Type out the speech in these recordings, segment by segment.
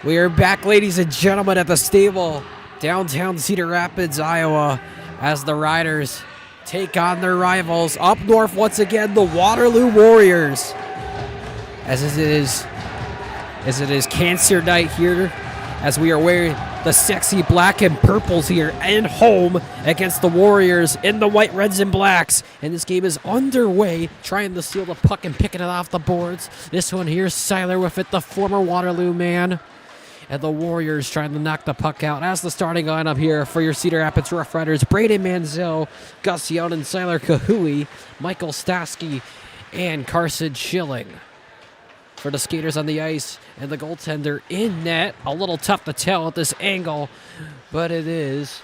We are back, ladies and gentlemen, at the stable, downtown Cedar Rapids, Iowa, as the Riders take on their rivals up north once again, the Waterloo Warriors. As it is Cancer Night here, as we are wearing the sexy black and purples here and home against the Warriors in the white, reds, and blacks. And this game is underway, trying to steal the puck and picking it off the boards. This one here, Seiler with it, the former Waterloo man. And the Warriors trying to knock the puck out. As the starting lineup here for your Cedar Rapids RoughRiders, Braden Manziel, Gus Young, and Seiler Kahui, Michael Stasky, and Carson Schilling. For the skaters on the ice and the goaltender in net. A little tough to tell at this angle, but it is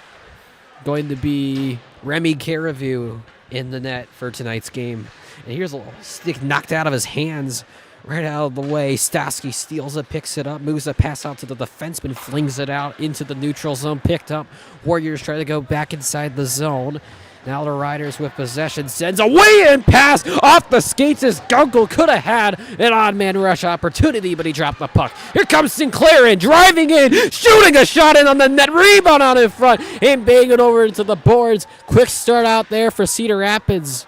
going to be Remy Caravu in the net for tonight's game. And here's a little stick knocked out of his hands. Right out of the way, Stasky steals it, picks it up, moves the pass out to the defenseman, flings it out into the neutral zone, picked up. Warriors try to go back inside the zone. Now the Riders with possession sends a way-in pass off the skates as Gunkel could have had an odd man rush opportunity, but he dropped the puck. Here comes Sinclair in, driving in, shooting a shot in on the net, rebound out in front, and bang it over into the boards. Quick start out there for Cedar Rapids.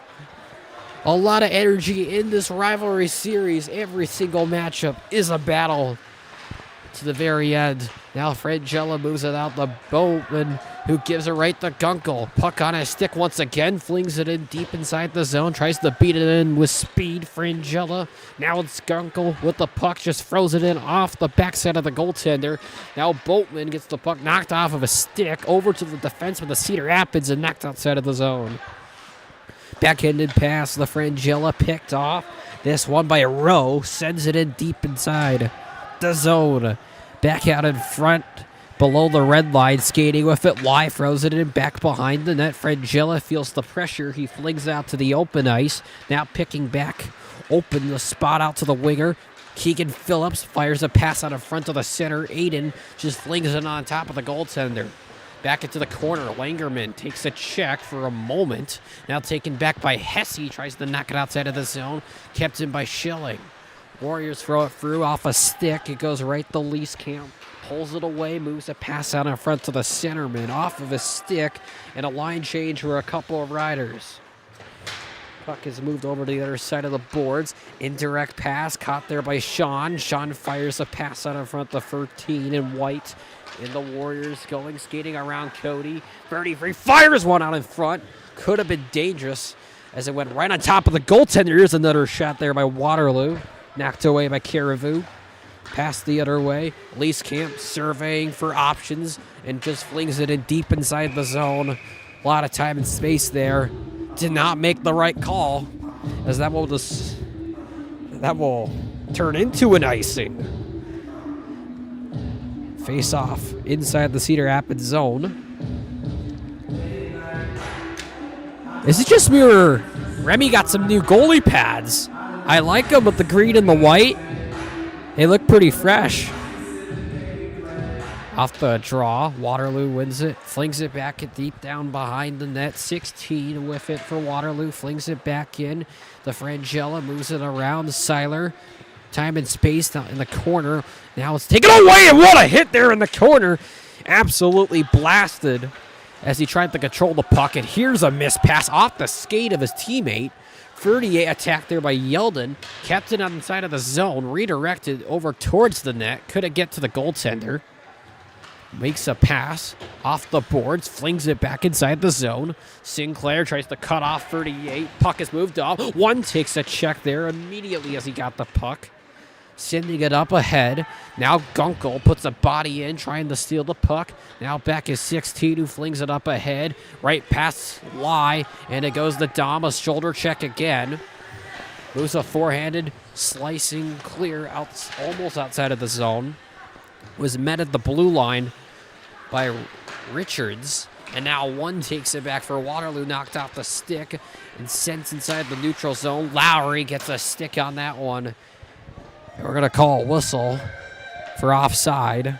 A lot of energy in this rivalry series. Every single matchup is a battle to the very end. Now Frangella moves it out the Boatman, who gives it right to Gunkel. Puck on his stick once again, flings it in deep inside the zone, tries to beat it in with speed, Frangella. Now it's Gunkel with the puck, just throws it in off the backside of the goaltender. Now Boatman gets the puck knocked off of a stick over to the defenseman of Cedar Rapids and knocked outside of the zone. Backhanded pass, the Frangella picked off. This one by Rowe sends it in deep inside the zone. Back out in front, below the red line, skating with it. Y throws it in back behind the net. Frangella feels the pressure. He flings out to the open ice. Now picking back open the spot out to the winger. Keegan Phillips fires a pass out in front of the center. Aiden just flings it on top of the goaltender. Back into the corner, Langerman takes a check for a moment. Now taken back by Hesse, tries to knock it outside of the zone. Kept in by Schilling. Warriors throw it through off a stick. It goes right to Leeskamp. Pulls it away, moves a pass out in front to the centerman off of a stick, and a line change for a couple of Riders. Puck is moved over to the other side of the boards. Indirect pass caught there by Sean. Sean fires a pass out in front to 13 in white. And the Warriors going, skating around Cody. 33 fires one out in front. Could have been dangerous as it went right on top of the goaltender. Here's another shot there by Waterloo. Knocked away by Caravu. Passed the other way. Leeskamp surveying for options and just flings it in deep inside the zone. A lot of time and space there. Did not make the right call, as that will turn into an icing. Face off inside the Cedar Rapids zone. Is it just me or Remy got some new goalie pads? I like them with the green and the white. They look pretty fresh. Off the draw, Waterloo wins it, flings it back deep down behind the net. 16 with it for Waterloo, flings it back in. The Frangella moves it around. Seiler, time and space down in the corner. Now it's taken away, and what a hit there in the corner. Absolutely blasted as he tried to control the puck, and here's a missed pass off the skate of his teammate. 38 attacked there by Yeldon. Kept it on the side of the zone, redirected over towards the net. Couldn't get to the goaltender. Makes a pass off the boards, flings it back inside the zone. Sinclair tries to cut off 38. Puck is moved off. One takes a check there immediately as he got the puck. Sending it up ahead. Now Gunkel puts a body in, trying to steal the puck. Now back is 16, who flings it up ahead. Right past Y, and it goes to Dom. A shoulder check again. Moves a forehanded, slicing clear out, almost outside of the zone. Was met at the blue line by Richards. And now one takes it back for Waterloo, knocked off the stick and sent inside the neutral zone. Lowry gets a stick on that one. We're going to call a whistle for offside.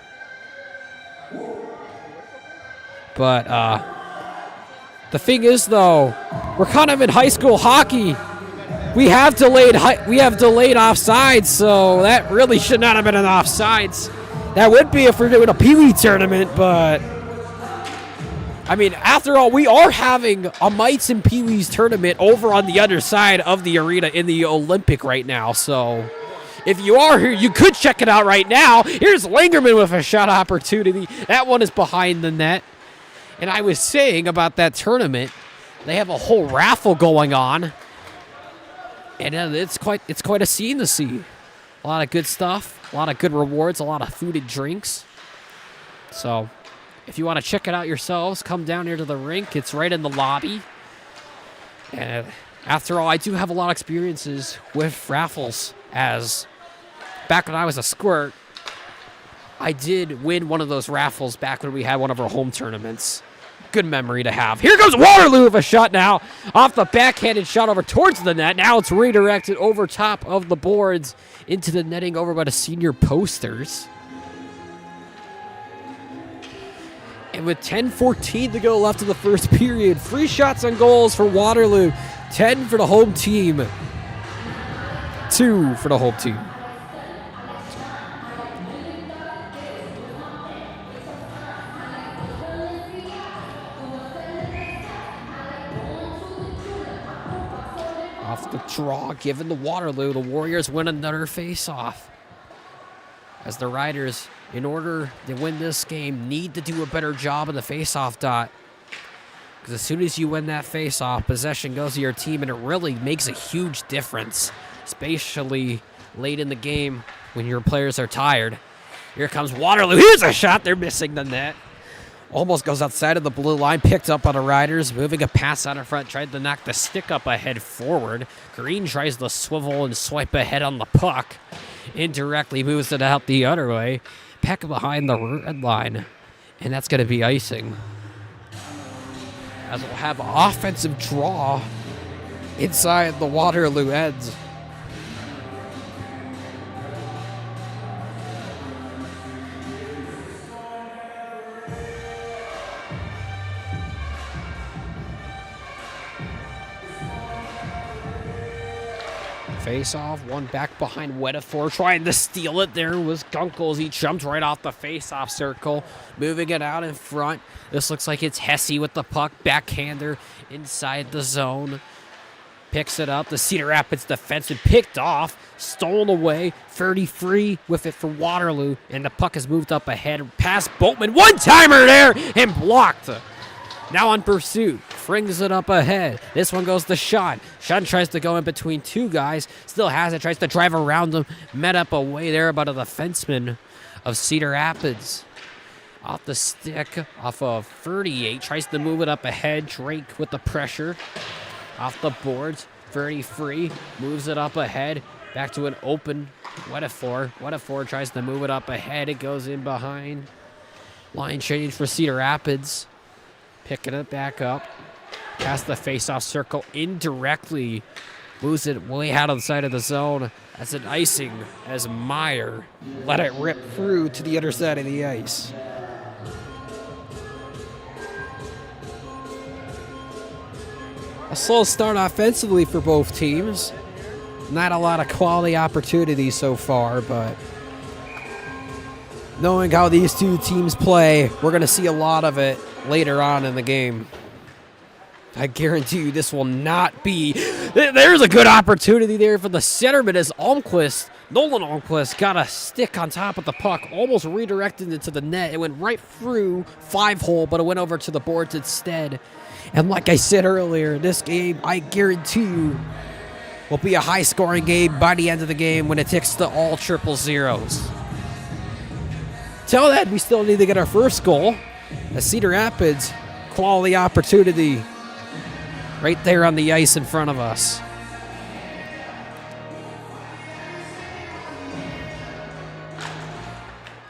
But the thing is, though, we're kind of in high school hockey. We have delayed offsides, so that really should not have been an offsides. That would be if we're doing a Pee Wee tournament, but I mean, after all, we are having a Mites and Pee Wees tournament over on the other side of the arena in the Olympic right now. So if you are here, you could check it out right now. Here's Lingerman with a shot opportunity. That one is behind the net. And I was saying about that tournament, they have a whole raffle going on. And it's quite a scene to see. A lot of good stuff, a lot of good rewards, a lot of food and drinks. So if you want to check it out yourselves, come down here to the rink. It's right in the lobby. And after all, I do have a lot of experiences with raffles, as back when I was a squirt, I did win one of those raffles back when we had one of our home tournaments. Good memory to have. Here goes Waterloo with a shot now. Off the backhanded shot over towards the net. Now it's redirected over top of the boards into the netting over by the senior posters. And with 10:14 to go left in the first period, 3 shots on goals for Waterloo. 10 for the home team. 2 for the home team. Off the draw given to Waterloo, the Warriors win another face-off. As the Riders, in order to win this game, need to do a better job in the face-off dot. Because as soon as you win that face-off, possession goes to your team, and it really makes a huge difference, especially late in the game when your players are tired. Here comes Waterloo. Here's a shot. They're missing the net. Almost goes outside of the blue line, picked up by the Riders, moving a pass out in front, tried to knock the stick up ahead forward. Green tries to swivel and swipe ahead on the puck. Indirectly moves it out the other way. Peck behind the red line, and that's going to be icing. As we'll have offensive draw inside the Waterloo ends. Face-off, one back behind Wedefor, trying to steal it. There was Gunkles. He jumped right off the face-off circle, moving it out in front. This looks like it's Hesse with the puck, backhander inside the zone. Picks it up. The Cedar Rapids defenseman picked off, stolen away. 30 free with it for Waterloo, and the puck has moved up ahead. Past Boatman, one-timer there, and blocked. Now on pursuit, frings it up ahead. This one goes to Sean. Sean tries to go in between 2 guys. Still has it, tries to drive around them. Met up away there by the defenseman of Cedar Rapids. Off the stick, off of 38. Tries to move it up ahead. Drake with the pressure. Off the boards, 30 free. Moves it up ahead. Back to an open Wedefor. Wedefor tries to move it up ahead. It goes in behind. Line change for Cedar Rapids. Picking it back up. Past the face-off circle indirectly. Moves it way out of the side of the zone. That's an icing as Meyer let it rip through to the other side of the ice. A slow start offensively for both teams. Not a lot of quality opportunities so far, but knowing how these two teams play, we're going to see a lot of it later on in the game. I guarantee you this will not be. There's a good opportunity there for the centerman as Nolan Almquist got a stick on top of the puck, almost redirected into the net. It went right through 5-hole, but it went over to the boards instead. And like I said earlier, this game, I guarantee you, will be a high-scoring game by the end of the game when it ticks to all 000s. Till then, we still need to get our first goal. The Cedar Rapids, quality opportunity right there on the ice in front of us.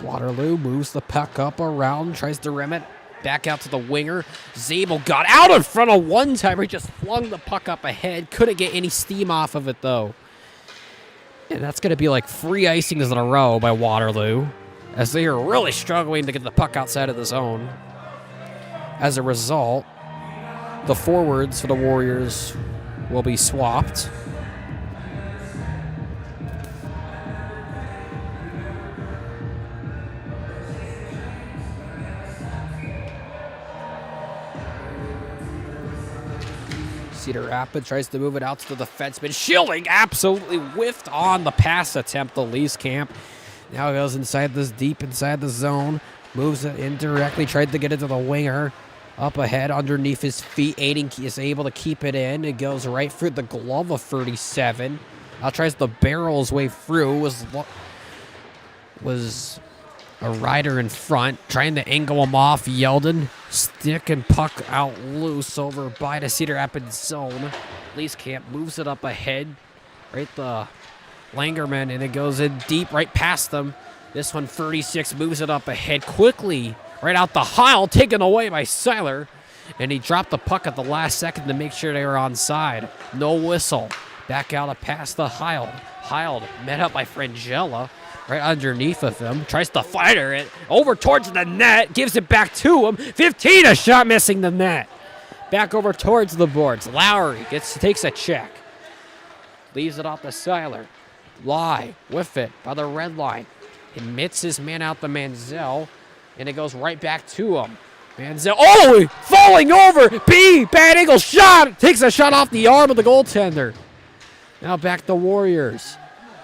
Waterloo moves the puck up around, tries to rim it. Back out to the winger. Zabel got out in front of one-timer. He just flung the puck up ahead. Couldn't get any steam off of it, though. And that's going to be like 3 icings in a row by Waterloo, as they are really struggling to get the puck outside of the zone. As a result, the forwards for the Warriors will be swapped. Cedar Rapids tries to move it out to the defenseman. Schilling absolutely whiffed on the pass attempt to Lee's camp. Now goes deep inside the zone. Moves it indirectly, tried to get it to the winger. Up ahead, underneath his feet. Aiden is able to keep it in. It goes right through the glove of 37. Now tries to barrel his way through. Was a rider in front, trying to angle him off. Yeldon, stick and puck out loose over by the Cedar Rapids zone. Lee's camp moves it up ahead. Right the Langerman, and it goes in deep right past them. This one, 36, moves it up ahead quickly. Right out the Heil, taken away by Seiler. And he dropped the puck at the last second to make sure they were onside. No whistle. Back out a pass to Heil. Heil met up by Frangella. Right underneath of him. Tries to fire it. Over towards the net. Gives it back to him. 15, a shot missing the net. Back over towards the boards. Lowry takes a check. Leaves it off to Seiler. Lie with it by the red line. Admits his man out to Manziel, and it goes right back to him. Manziel, falling over. Bad angle shot. Takes a shot off the arm of the goaltender. Now back to Warriors.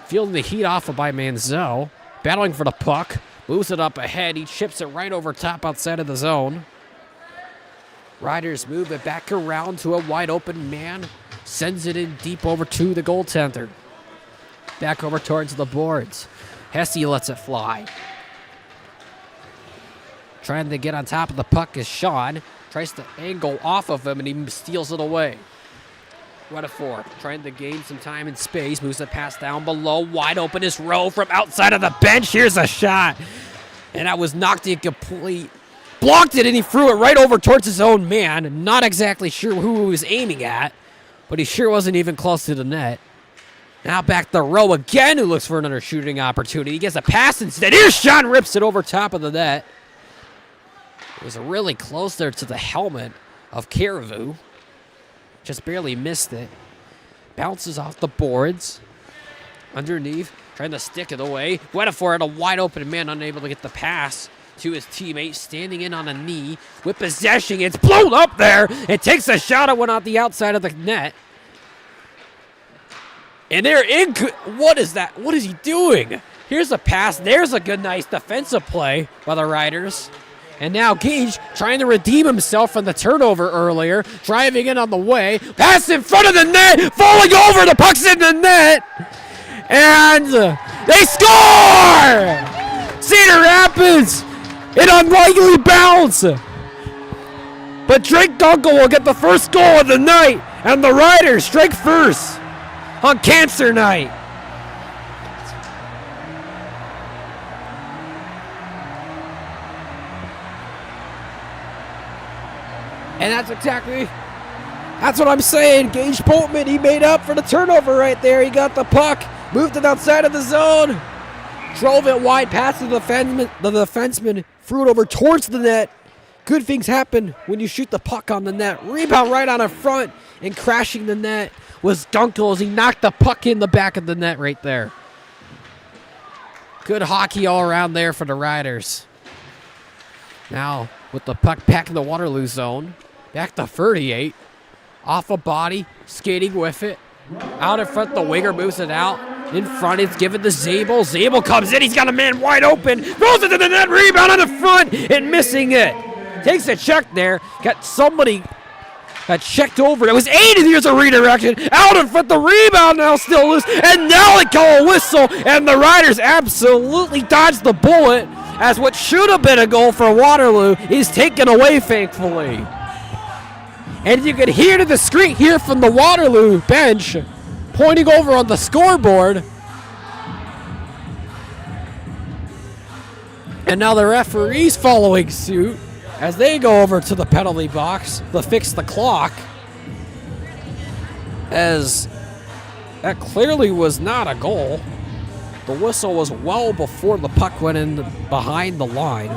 Feeling the heat off of by Manziel. Battling for the puck. Moves it up ahead. He chips it right over top outside of the zone. Riders move it back around to a wide open man. Sends it in deep over to the goaltender. Back over towards the boards. Hesse lets it fly. Trying to get on top of the puck is Sean. Tries to angle off of him, and he steals it away. What a four. Trying to gain some time and space. Moves the pass down below. Wide open is Rowe from outside of the bench. Here's a shot. And that was knocked incomplete. Blocked it, and he threw it right over towards his own man. Not exactly sure who he was aiming at, but he sure wasn't even close to the net. Now back to Rowe again, who looks for another shooting opportunity. He gets a pass instead. Here's Sean, rips it over top of the net. It was really close there to the helmet of Caribou. Just barely missed it. Bounces off the boards. Underneath, trying to stick it away. Wedefor had a wide open man, unable to get the pass to his teammate, standing in on a knee. With possession, it's blown up there. It takes a shot at one out the outside of the net. And they're in. What is that? What is he doing? Here's a pass. There's a good, nice defensive play by the Riders. And now Gage trying to redeem himself from the turnover earlier. Driving in on the way. Pass in front of the net. Falling over. The puck's in the net. And they score! Cedar Rapids. An unlikely bounce. But Drake Dunkel will get the first goal of the night. And the Riders strike first on Cancer Night. And that's what I'm saying. Gage Poltman, he made up for the turnover right there. He got the puck, moved it outside of the zone, drove it wide past the defenseman, threw it over towards the net. Good things happen when you shoot the puck on the net. Rebound right on the front, and crashing the net was Dunkel as he knocked the puck in the back of the net right there. Good hockey all around there for the Riders. Now, with the puck back in the Waterloo zone, back to 38. Off a body, skating with it. Out in front, the winger moves it out. In front, it's given to Zabel. Zabel comes in, he's got a man wide open. Throws it to the net, rebound on the front, and missing it. Takes a check there. Got somebody got checked over. It was Aiden. Here's a redirection. Out in front, the rebound now still loose. And now they call a whistle. And the Riders absolutely dodged the bullet, as what should have been a goal for Waterloo is taken away, thankfully. And you can hear to the screen here from the Waterloo bench, pointing over on the scoreboard. And now the referee's following suit as they go over to the penalty box to fix the clock, as that clearly was not a goal. The whistle was well before the puck went in behind the line.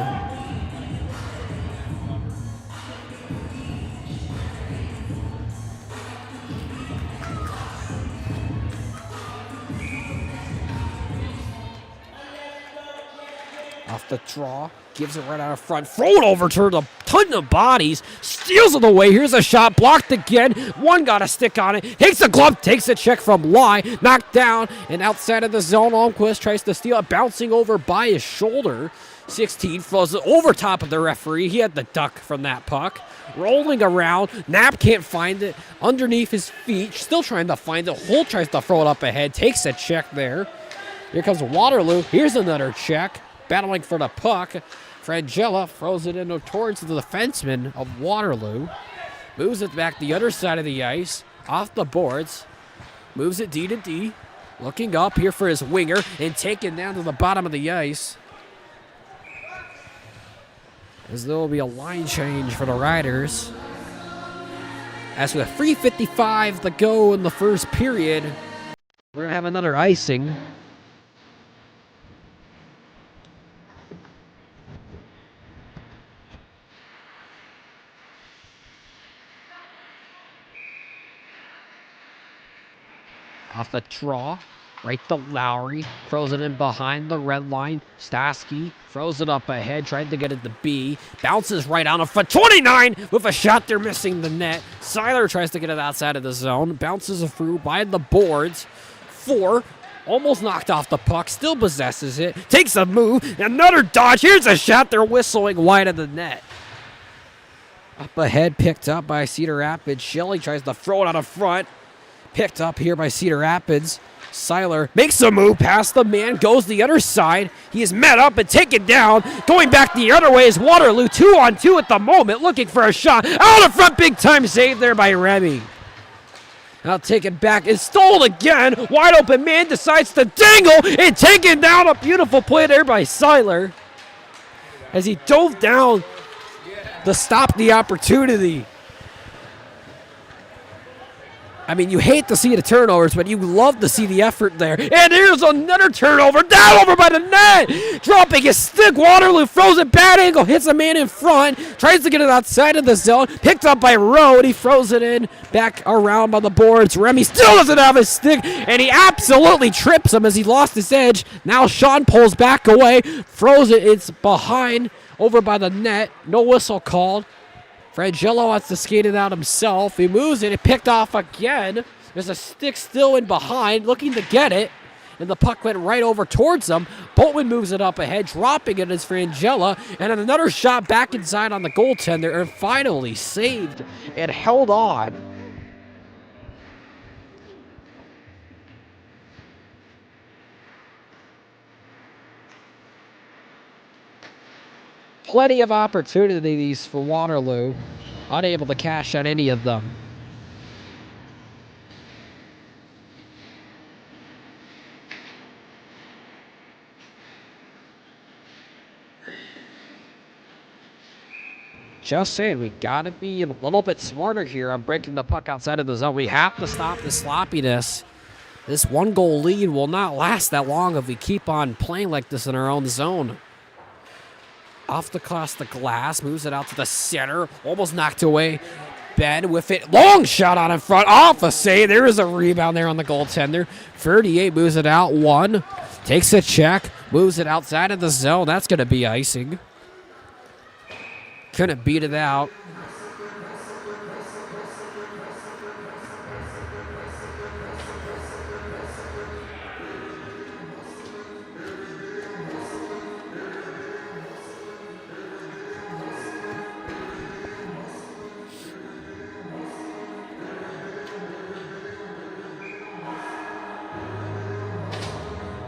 A off the draw. Gives it right out of front. Throw it over to the ton of bodies. Steals it away. Here's a shot. Blocked again. One got a stick on it. Takes a glove. Takes a check from Lai. Knocked down. And outside of the zone, Almquist tries to steal it. Bouncing over by his shoulder. 16 throws it over top of the referee. He had the duck from that puck. Rolling around. Knapp can't find it. Underneath his feet. Still trying to find it. Holt tries to throw it up ahead. Takes a check there. Here comes Waterloo. Here's another check. Battling for the puck. Frangella throws it in towards the defenseman of Waterloo. Moves it back the other side of the ice. Off the boards. Moves it D to D. Looking up here for his winger. And taken down to the bottom of the ice. As there will be a line change for the Riders. As with 3:55 to go in the first period, we're going to have another icing. Off the draw, right to Lowry, throws it in behind the red line. Stasky throws it up ahead, trying to get it to B. Bounces right on a foot. 29 with a shot there missing the net. Seiler tries to get it outside of the zone. Bounces it through by the boards. 4. Almost knocked off the puck. Still possesses it. Takes a move. Another dodge. Here's a shot. They're whistling wide of the net. Up ahead, picked up by Cedar Rapids. Shelley tries to throw it out of front. Picked up here by Cedar Rapids. Seiler makes a move past the man, goes the other side. He is met up and taken down. Going back the other way is Waterloo. 2-on-2 at the moment, looking for a shot. Out of front, big time save there by Remy. Now taken back, is stolen again. Wide open man decides to dangle and taken down. A beautiful play there by Seiler. As he dove down to stop the opportunity. I mean, you hate to see the turnovers, but you love to see the effort there. And here's another turnover, down over by the net. Dropping his stick, Waterloo throws it, bad angle, hits a man in front. Tries to get it outside of the zone. Picked up by Rowe, and he throws it in, back around by the boards. Remy still doesn't have his stick, and he absolutely trips him as he lost his edge. Now Sean pulls back away, throws it, it's behind, over by the net. No whistle called. Frangella wants to skate it out himself. He moves it. It picked off again. There's a stick still in behind, looking to get it. And the puck went right over towards him. Boltman moves it up ahead, dropping it as Frangella. And then another shot back inside on the goaltender. And finally saved and held on. Plenty of opportunities for Waterloo. Unable to cash out any of them. Just saying, we gotta be a little bit smarter here on breaking the puck outside of the zone. We have to stop the sloppiness. This 1-goal lead will not last that long if we keep on playing like this in our own zone. Off the cross the glass, moves it out to the center, almost knocked away. Ben with it, long shot on in front, off a save. There is a rebound there on the goaltender. 38 moves it out, 1, takes a check, moves it outside of the zone. That's going to be icing. Couldn't beat it out.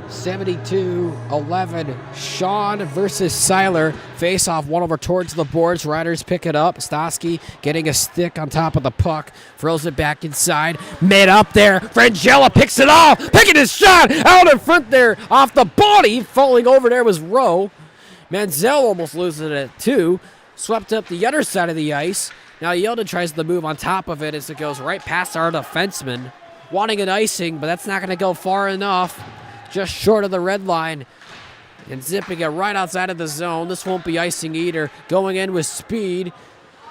(72-11). Sean versus Seiler. Face off, one over towards the boards. Riders pick it up. Stosky getting a stick on top of the puck. Throws it back inside. Mid up there. Frangella picks it off. Picking his shot out in front there. Off the body. Falling over there was Rowe. Manziel almost loses it too. Swept up the other side of the ice. Now Yelda tries to move on top of it as it goes right past our defenseman. Wanting an icing, but that's not going to go far enough. Just short of the red line. And zipping it right outside of the zone. This won't be icing either. Going in with speed.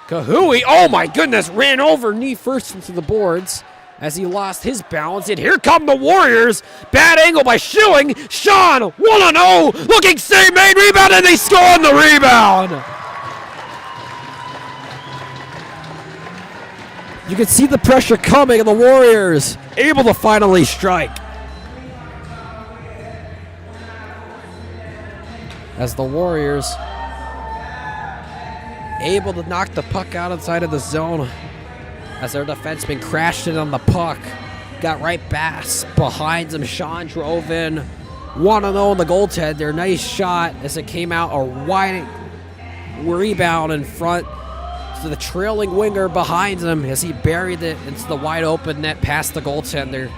Kahui, oh my goodness, ran over knee first into the boards. as he lost his balance. And here come the Warriors. Bad angle by Schilling. Sean, 1-0. Looking save, made rebound, and they score on the rebound. You can see the pressure coming, and the Warriors able to finally strike. As the Warriors able to knock the puck out inside of the zone, as their defenseman crashed in on the puck. Got right back behind him. Sean drove in. 1-0 in the goaltender. Nice shot as it came out a wide rebound in front to the trailing winger behind him as he buried it into the wide open net past the goaltender.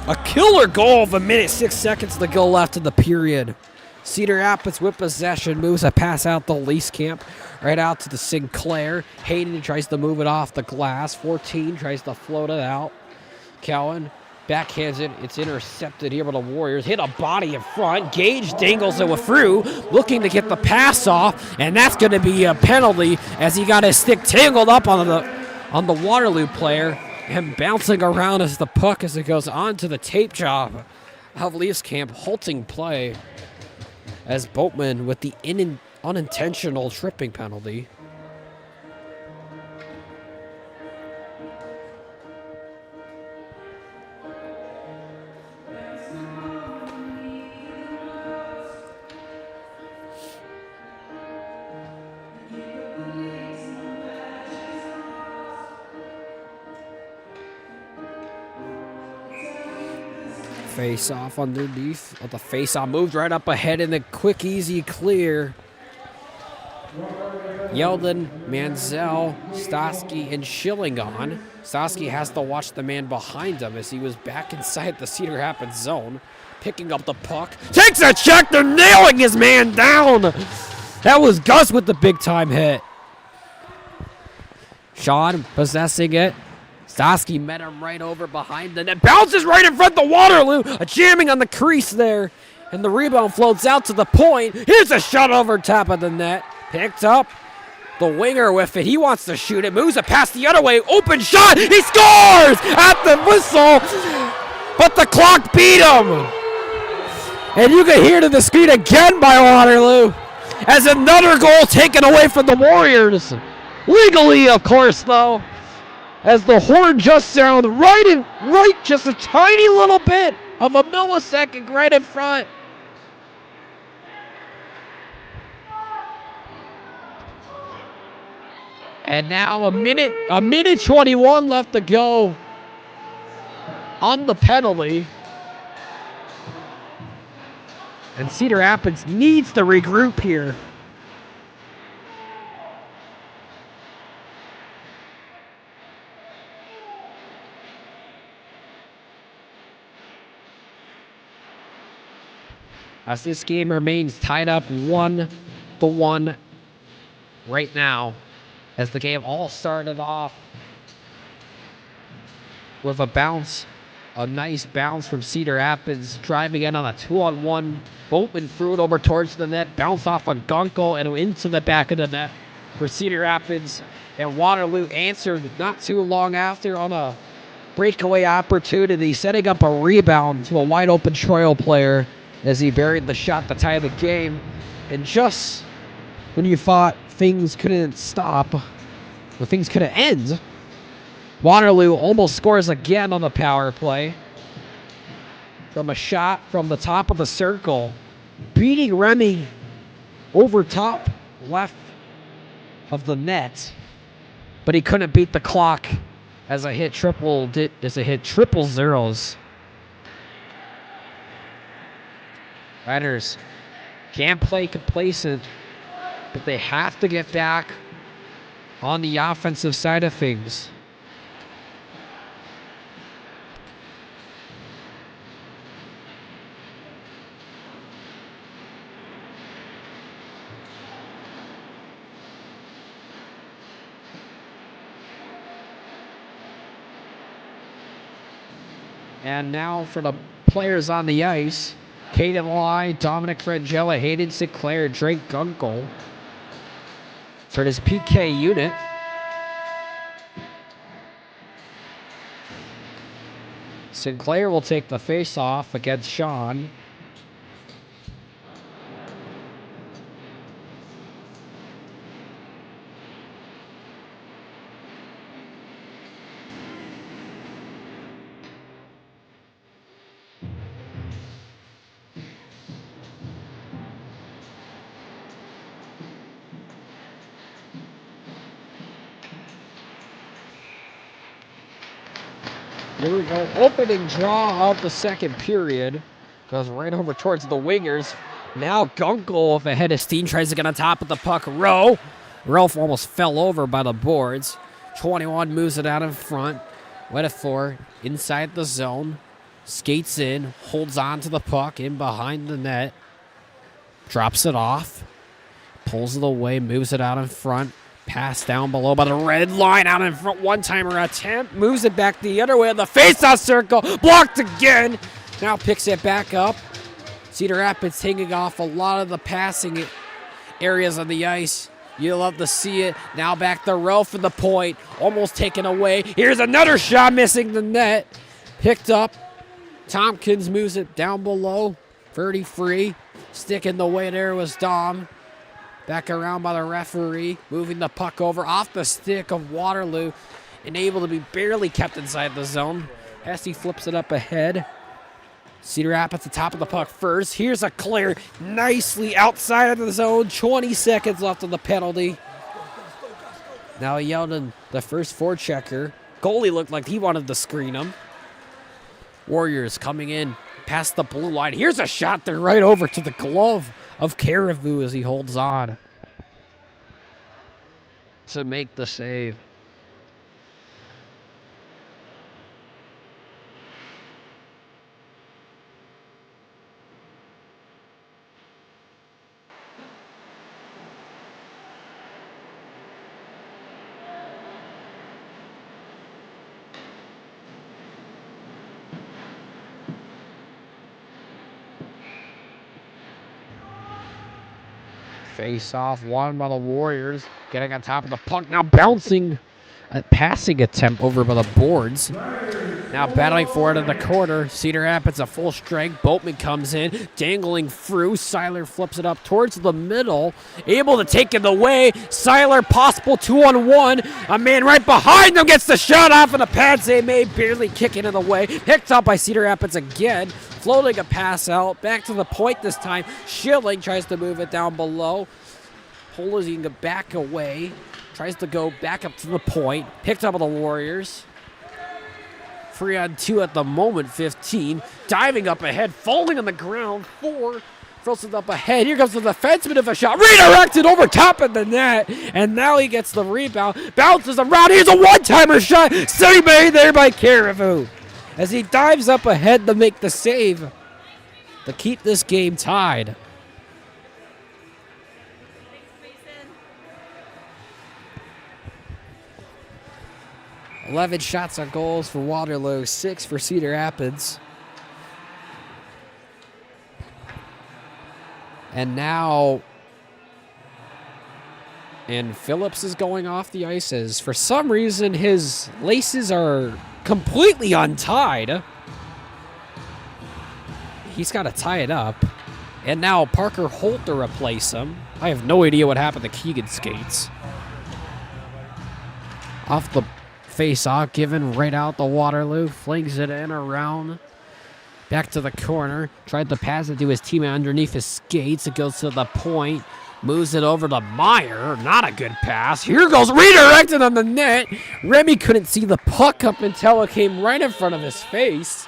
A killer goal of 1:06 to go left in the period. Cedar Rapids with possession moves a pass out the Lease Camp right out to the Sinclair. Hayden tries to move it off the glass. 14 tries to float it out. Cowan backhands it. It's intercepted here by the Warriors. Hit a body in front. Gage dangles it with through, looking to get the pass off, and that's going to be a penalty as he got his stick tangled up on the Waterloo player and bouncing around as the puck as it goes on to the tape job of Lease Camp, halting play as Boatman with the unintentional tripping penalty. Face off underneath. The face off moved right up ahead in the quick, easy clear. Yeldon, Manziel, Stosky, and Schilling on. Stosky has to watch the man behind him as he was back inside the Cedar Rapids zone. Picking up the puck. Takes a check. They're nailing his man down. That was Gus with the big time hit. Sean possessing it. Stosky met him right over behind the net. Bounces right in front of Waterloo. A jamming on the crease there. And the rebound floats out to the point. Here's a shot over top of the net. Picked up. The winger with it. He wants to shoot it. Moves it past the other way. Open shot. He scores at the whistle. But the clock beat him. And you can hear the screen again by Waterloo. As another goal taken away from the Warriors. Legally, of course, though. As the horn just sounded right, just a tiny little bit of a millisecond right in front. And now a minute 21 left to go on the penalty. And Cedar Rapids needs to regroup here. As this game remains tied up 1-1 right now. As the game all started off with a bounce, a nice bounce from Cedar Rapids, driving in on a 2-on-1. Boatman threw it over towards the net, bounced off on Gunkel and into the back of the net for Cedar Rapids. And Waterloo answered not too long after on a breakaway opportunity, setting up a rebound to a wide open Troil player as he buried the shot to tie the game. And just when you thought things couldn't stop, or things couldn't end, Waterloo almost scores again on the power play from a shot from the top of the circle, beating Remy over top left of the net. But he couldn't beat the clock as it hit triple zeros. Riders can't play complacent, but they have to get back on the offensive side of things. And now for the players on the ice. Caden Lai, Dominic Frangella, Hayden Sinclair, Drake Gunkel. For this PK unit. Sinclair will take the face-off against Sean. Here we go. Opening draw of the second period. Goes right over towards the wingers. Now Gunkel with a head of steam tries to get on top of the puck. Rowe. Ralph almost fell over by the boards. 21 moves it out in front. Wedefor inside the zone. Skates in. Holds on to the puck in behind the net. Drops it off. Pulls it away. Moves it out in front. Pass down below by the red line, out in front, one-timer attempt, moves it back the other way of the face-off circle, blocked again, now picks it back up. Cedar Rapids taking off a lot of the passing areas on the ice. You love to see it. Now back the row for the point, almost taken away. Here's another shot missing the net, picked up. Tompkins moves it down below, 30 free, stick in the way there was Dom. Back around by the referee, moving the puck over off the stick of Waterloo and able to be barely kept inside the zone. Hesse flips it up ahead. Cedar Rapids at the top of the puck first. Here's a clear nicely outside of the zone. 20 seconds left of the penalty. Now Yeldon, the first forechecker. Goalie looked like he wanted to screen him. Warriors coming in past the blue line. Here's a shot there right over to the glove of Caribou as he holds on to make the save. Face off, won by the Warriors. Getting on top of the puck, now bouncing. A passing attempt over by the boards. Now battling for it in the corner. Cedar Rapids a full strength. Boatman comes in, dangling through. Seiler flips it up towards the middle. Able to take it away. Seiler possible 2-on-1. A man right behind them gets the shot off, and the pads they made barely kicking it away. Picked up by Cedar Rapids again. Floating a pass out. Back to the point this time. Schilling tries to move it down below. Pulling it back away. Tries to go back up to the point. Picked up by the Warriors. 3-on-2 at the moment, 15. Diving up ahead, falling on the ground. 4. Throws it up ahead. Here comes the defenseman of a shot. Redirected over top of the net. And now he gets the rebound. Bounces around. Here's a one-timer shot. Saved there by Caribou. As he dives up ahead to make the save to keep this game tied. Mason. 11 shots on goals for Waterloo, 6 for Cedar Rapids. And now, Phillips is going off the ice as for some reason his laces are completely untied. He's got to tie it up. And now Parker Holt to replace him. I have no idea what happened to Keegan Skates. Off the face-off, given right out the Waterloo. Flings it in around. Back to the corner. Tried to pass it to his teammate underneath his skates. It goes to the point. Moves it over to Meyer. Not a good pass. Here goes redirected on the net. Remy couldn't see the puck up until it came right in front of his face.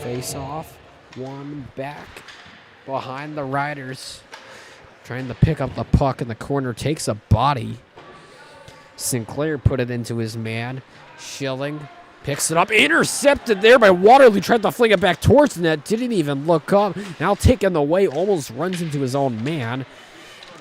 Face off, one back behind the Riders. Trying to pick up the puck in the corner, takes a body. Sinclair put it into his man. Schilling picks it up, intercepted there by Waterloo. Tried to fling it back towards the net, didn't even look up. Now taken away, almost runs into his own man.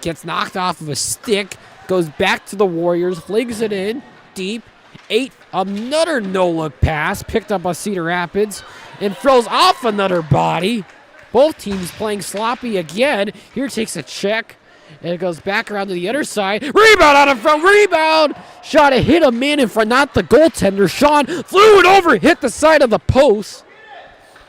Gets knocked off of a stick. Goes back to the Warriors. Flings it in deep. 8. Another no-look pass. Picked up by Cedar Rapids. And throws off another body. Both teams playing sloppy again. Here takes a check. And it goes back around to the other side. Rebound out in front. Rebound. Shot it. Hit a man in front. Not the goaltender. Sean flew it over. Hit the side of the post.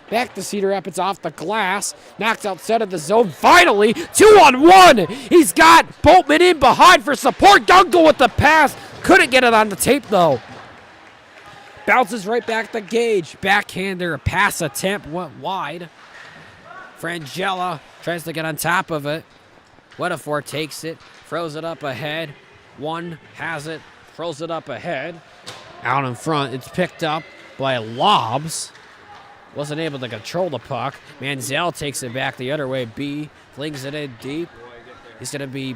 Back to Cedar Rapids off the glass. Knocked outside of the zone. Finally, 2-on-1. He's got Boatman in behind for support. Gunkel with the pass. Couldn't get it on the tape, though. Bounces right back to Gage. Backhander. A pass attempt went wide. Frangella tries to get on top of it. Weatherford takes it. Throws it up ahead. One has it. Throws it up ahead. Out in front. It's picked up by Lobs. Wasn't able to control the puck. Manziel takes it back the other way. B flings it in deep. He's going to be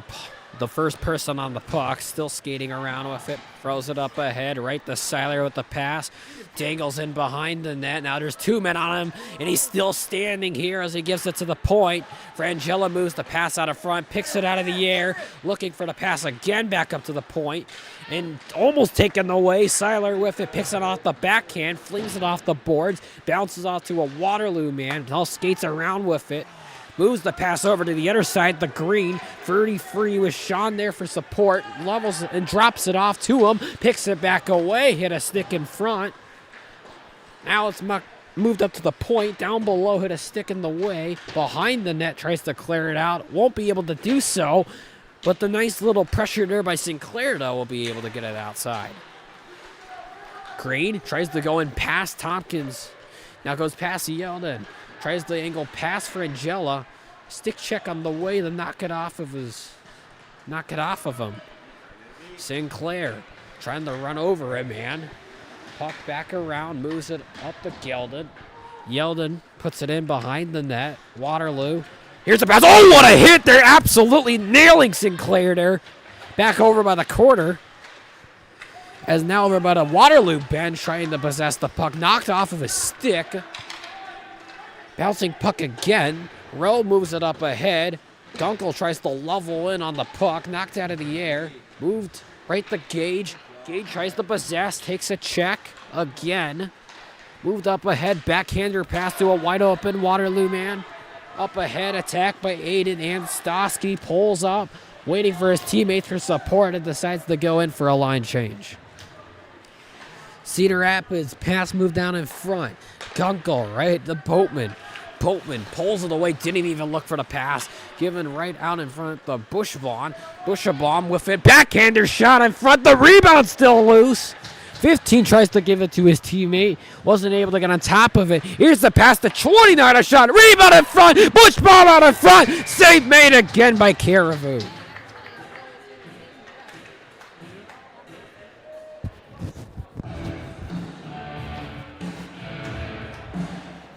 the first person on the puck. Still skating around with it. Throws it up ahead. Right to Seiler with the pass. Dangles in behind the net. Now there's 2 men on him, and he's still standing here as he gives it to the point. Frangella moves the pass out of front. Picks it out of the air. Looking for the pass again back up to the point. And almost taken away. Seiler with it. Picks it off the backhand. Flings it off the boards. Bounces off to a Waterloo man. Now skates around with it. Moves the pass over to the other side, the green. 33 with Sean there for support. Levels and drops it off to him. Picks it back away. Hit a stick in front. Now it's moved up to the point. Down below, hit a stick in the way. Behind the net, tries to clear it out. Won't be able to do so. But the nice little pressure there by Sinclair, though, will be able to get it outside. Green tries to go in past Tompkins. Now goes past Yeldon. Tries the angle pass for Angela. Stick check on the way to knock it off of him. Sinclair trying to run over him, man. Puck back around, moves it up to Yeldon. Yeldon puts it in behind the net. Waterloo. Here's a pass. Oh, what a hit! They're absolutely nailing Sinclair there. Back over by the corner. As now over by the Waterloo bench trying to possess the puck. Knocked off of his stick. Bouncing puck again. Rowe moves it up ahead. Gunkel tries to level in on the puck. Knocked out of the air. Moved right to Gage. Gage tries to possess. Takes a check again. Moved up ahead. Backhander pass to a wide open Waterloo man. Up ahead. Attacked by Aiden Anstosky. Pulls up. Waiting for his teammates for support and decides to go in for a line change. Cedar Rapids pass moved down in front. Gunkel right the Boatman. Boatman pulls it away, didn't even look for the pass. Given right out in front the Bushbaum. Bushbaum with it. Backhander shot in front. The rebound still loose. 15 tries to give it to his teammate. Wasn't able to get on top of it. Here's the pass to 29. A shot. Rebound in front. Bushbaum out in front. Save made again by Caribou.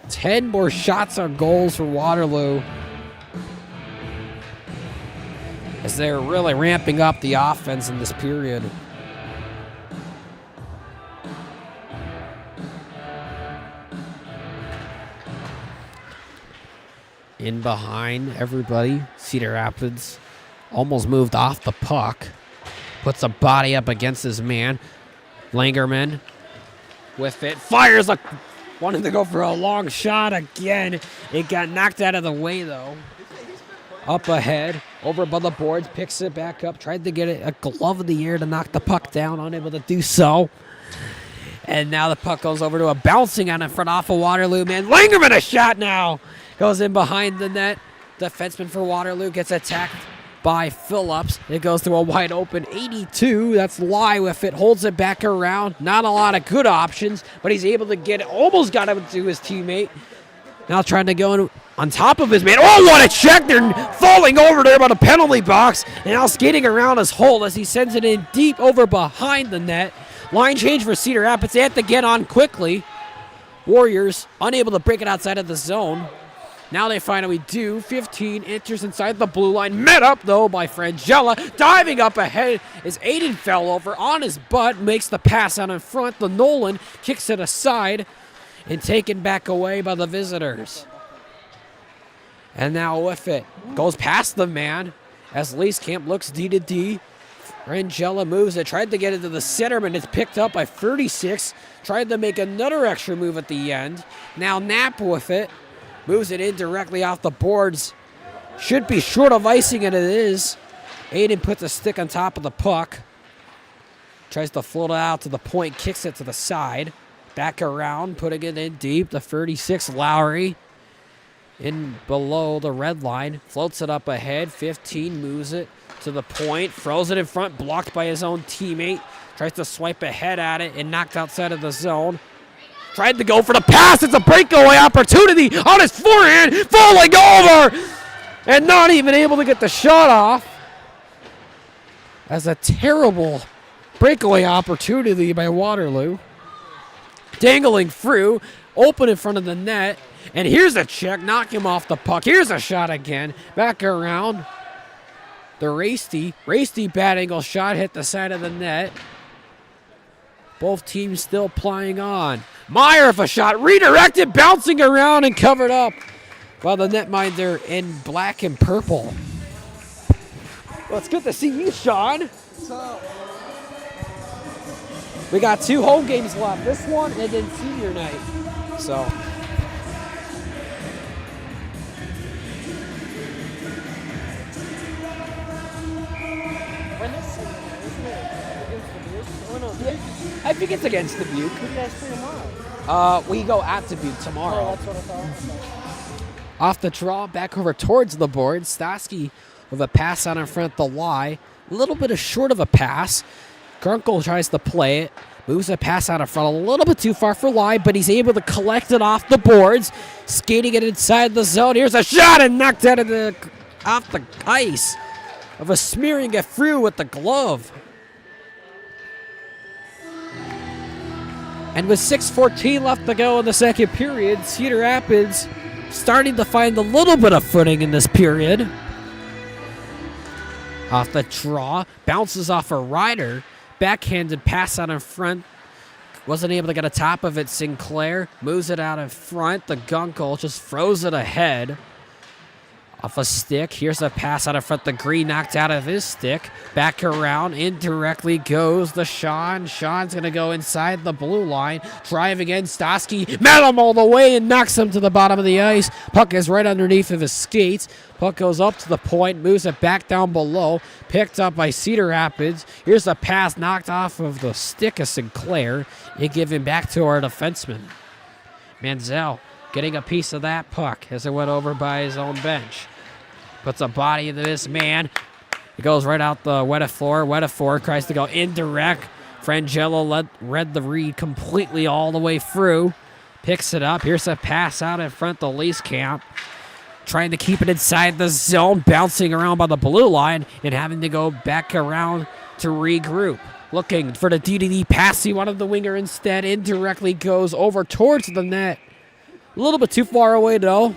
Ten more shots on goals for Waterloo, as they're really ramping up the offense in this period. In behind everybody, Cedar Rapids almost moved off the puck. Puts a body up against his man. Langerman with it. Fires a... Wanted to go for a long shot again. It got knocked out of the way, though. Up ahead, over by the boards, picks it back up. Tried to get it a glove of the air to knock the puck down. Unable to do so. And now the puck goes over to a bouncing on in front off of Waterloo, man. Langerman a shot now. Goes in behind the net. Defenseman for Waterloo gets attacked by Phillips. It goes to a wide open 82. That's Lai with it. Holds it back around. Not a lot of good options, but he's able to get it. Almost got it to his teammate. Now trying to go in on top of his man. Oh, what a check. They're falling over there by the penalty box. And now skating around his hole as he sends it in deep over behind the net. Line change for Cedar Rapids. They have to get on quickly. Warriors unable to break it outside of the zone. Now they finally do. 15 enters inside the blue line. Met up, though, by Frangella. Diving up ahead as Aiden fell over on his butt. Makes the pass out in front. The Nolan kicks it aside and taken back away by the visitors. And now with it. Goes past the man. as Camp looks D to D. Frangella moves it, tried to get it to the centerman. It's picked up by 36. Tried to make another extra move at the end. Now Knapp with it. Moves it in directly off the boards. Should be short of icing, and it is. Aiden puts a stick on top of the puck. Tries to float it out to the point, kicks it to the side. Back around, putting it in deep. The 36, Lowry. In below the red line. Floats it up ahead. 15 moves it to the point. Throws it in front, blocked by his own teammate. Tries to swipe ahead at it and knocked outside of the zone. Tried to go for the pass. It's a breakaway opportunity on his forehand. Falling over and not even able to get the shot off. As a terrible breakaway opportunity by Waterloo. Dangling through, open in front of the net. And here's a check, knock him off the puck. Here's a shot again. Back around. The Raisty bad angle shot hit the side of the net. Both teams still plying on. Meyer with a shot, redirected, bouncing around and covered up by the netminder in black and purple. Well, it's good to see you, Sean. So, We got 2 home games left. This one and then senior night. So. when is senior night? Isn't it against the Duke? Oh, no, Yeah, I think it's against Dubuque. who do you guys play tomorrow? We go at Dubuque tomorrow. Oh, that's what I thought. Off the draw, back over towards the board. Stasky with a pass out in front of the Y. A little bit of short of a pass. Grunkel tries to play it. Moves a pass out in front a little bit too far for Ly, but he's able to collect it off the boards. Skating it inside the zone. Here's a shot and knocked out of off the ice. Of a smearing it through with the glove. And with 6:14 left to go in the second period, Cedar Rapids starting to find a little bit of footing in this period. Off the draw, bounces off a rider. Backhanded pass out in front. Wasn't able to get a top of it. Sinclair moves it out in front. The Gunkel just throws it ahead. Off a stick. Here's a pass out in front. The Green knocked out of his stick. Back around. Indirectly goes the Sean. Sean's going to go inside the blue line. Drive again. Stosky met him all the way and knocks him to the bottom of the ice. Puck is right underneath of his skates. Puck goes up to the point. Moves it back down below. Picked up by Cedar Rapids. Here's a pass knocked off of the stick of Sinclair. And given back to our defenseman. Manziel getting a piece of that puck as it went over by his own bench. Puts a body into this man. It goes right out the Wettafor. Wettafor tries to go indirect. Frangella read the read completely all the way through. Picks it up. Here's a pass out in front of the Camp. Trying to keep it inside the zone. Bouncing around by the blue line and having to go back around to regroup. Looking for the DDD pass. He wanted the winger instead. Indirectly goes over towards the net. A little bit too far away, though.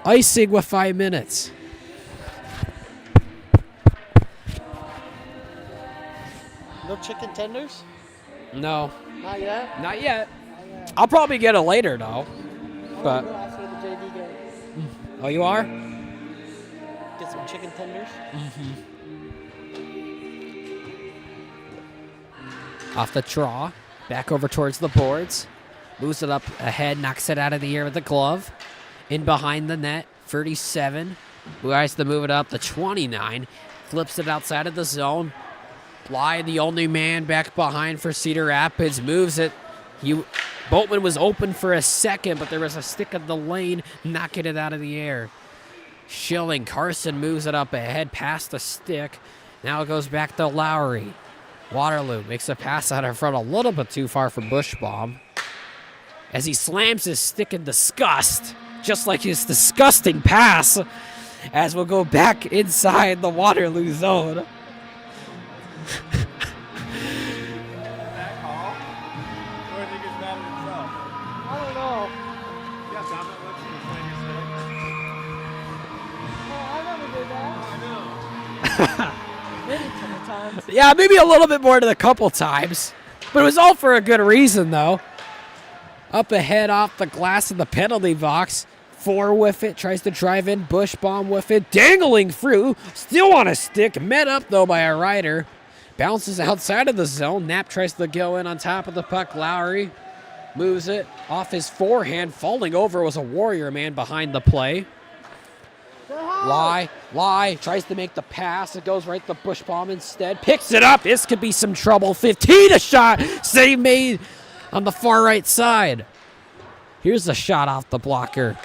Icing with 5 minutes. No chicken tenders? No, Not yet? not yet. I'll probably get it later, though. But Go after the JV game. oh, you are? Get some chicken tenders? Off the draw, back over towards the boards. Moves it up ahead, knocks it out of the air with the glove. In behind the net, 37. Who tries to move it up to 29. Flips it outside of the zone. Bly, the only man back behind for Cedar Rapids, moves it. Boatman was open for a second, but there was a stick in the lane, knocking it out of the air. Schilling, Carson moves it up ahead past the stick. Now it goes back to Lowry. Waterloo makes a pass out in front a little bit too far from Bushbaum. As he slams his stick in disgust, just like his disgusting pass, as we'll go back inside the Waterloo zone. That call? Or is he just mad at himself? I don't know. You got Dominic looks in the Oh, I never did that. I know. Maybe a couple times. Yeah, maybe a little bit more than a couple times. But it was all for a good reason, though. Up ahead off the glass in the penalty box. 4 with it, tries to drive in, Bush bomb with it, dangling through, still on a stick, met up though by a rider. Bounces outside of the zone. Knapp tries to go in on top of the puck. Lowry moves it off his forehand. Falling over was a Warrior man behind the play. Lie, tries to make the pass. It goes right to Bush bomb instead. Picks it up. This could be some trouble. 15 a shot. Save made on the far right side. Here's a shot off the blocker.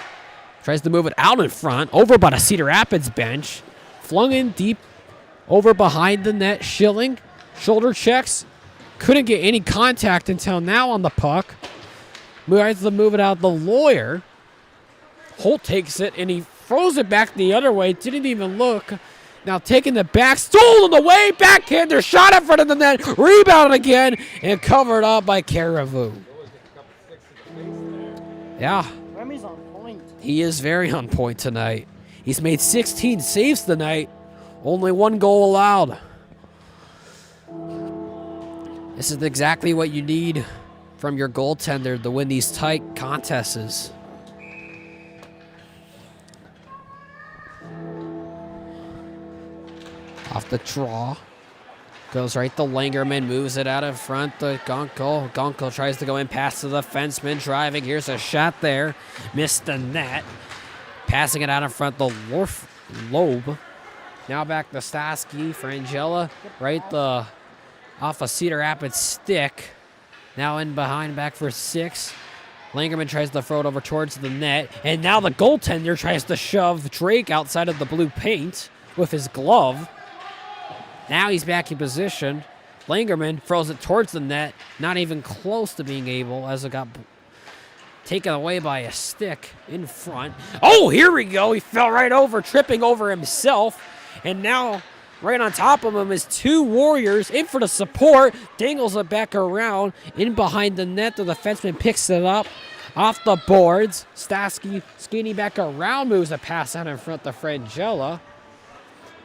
Tries to move it out in front. Over by the Cedar Rapids bench. Flung in deep over behind the net. Schilling. Shoulder checks. Couldn't get any contact until now on the puck. Tries to move it out the Lawyer. Holt takes it and he throws it back the other way. Didn't even look. Now taking the back. Stolen away. Backhander. Shot in front of the net. Rebounded again. And covered up by Caribou. Yeah. Remy's on point. He is very on point tonight. He's made 16 saves tonight. Only 1 goal allowed. This is exactly what you need from your goaltender to win these tight contests. Off the draw. Goes right to Langerman, moves it out in front to Gonkel. Gonkel tries to go in past the defenseman, driving. Here's a shot there. Missed the net. Passing it out in front to Loeb. Now back to Stasky, Frangella, right off a Cedar Rapids stick. Now in behind, back for 6. Langerman tries to throw it over towards the net. And now the goaltender tries to shove Drake outside of the blue paint with his glove. Now he's back in position. Langerman throws it towards the net. Not even close to being able, as it got taken away by a stick in front. Oh, here we go. He fell right over, tripping over himself. And now, right on top of him is 2 Warriors in for the support. Dangles it back around. In behind the net, the defenseman picks it up. Off the boards. Stasky skating back around, moves a pass out in front to Frangella.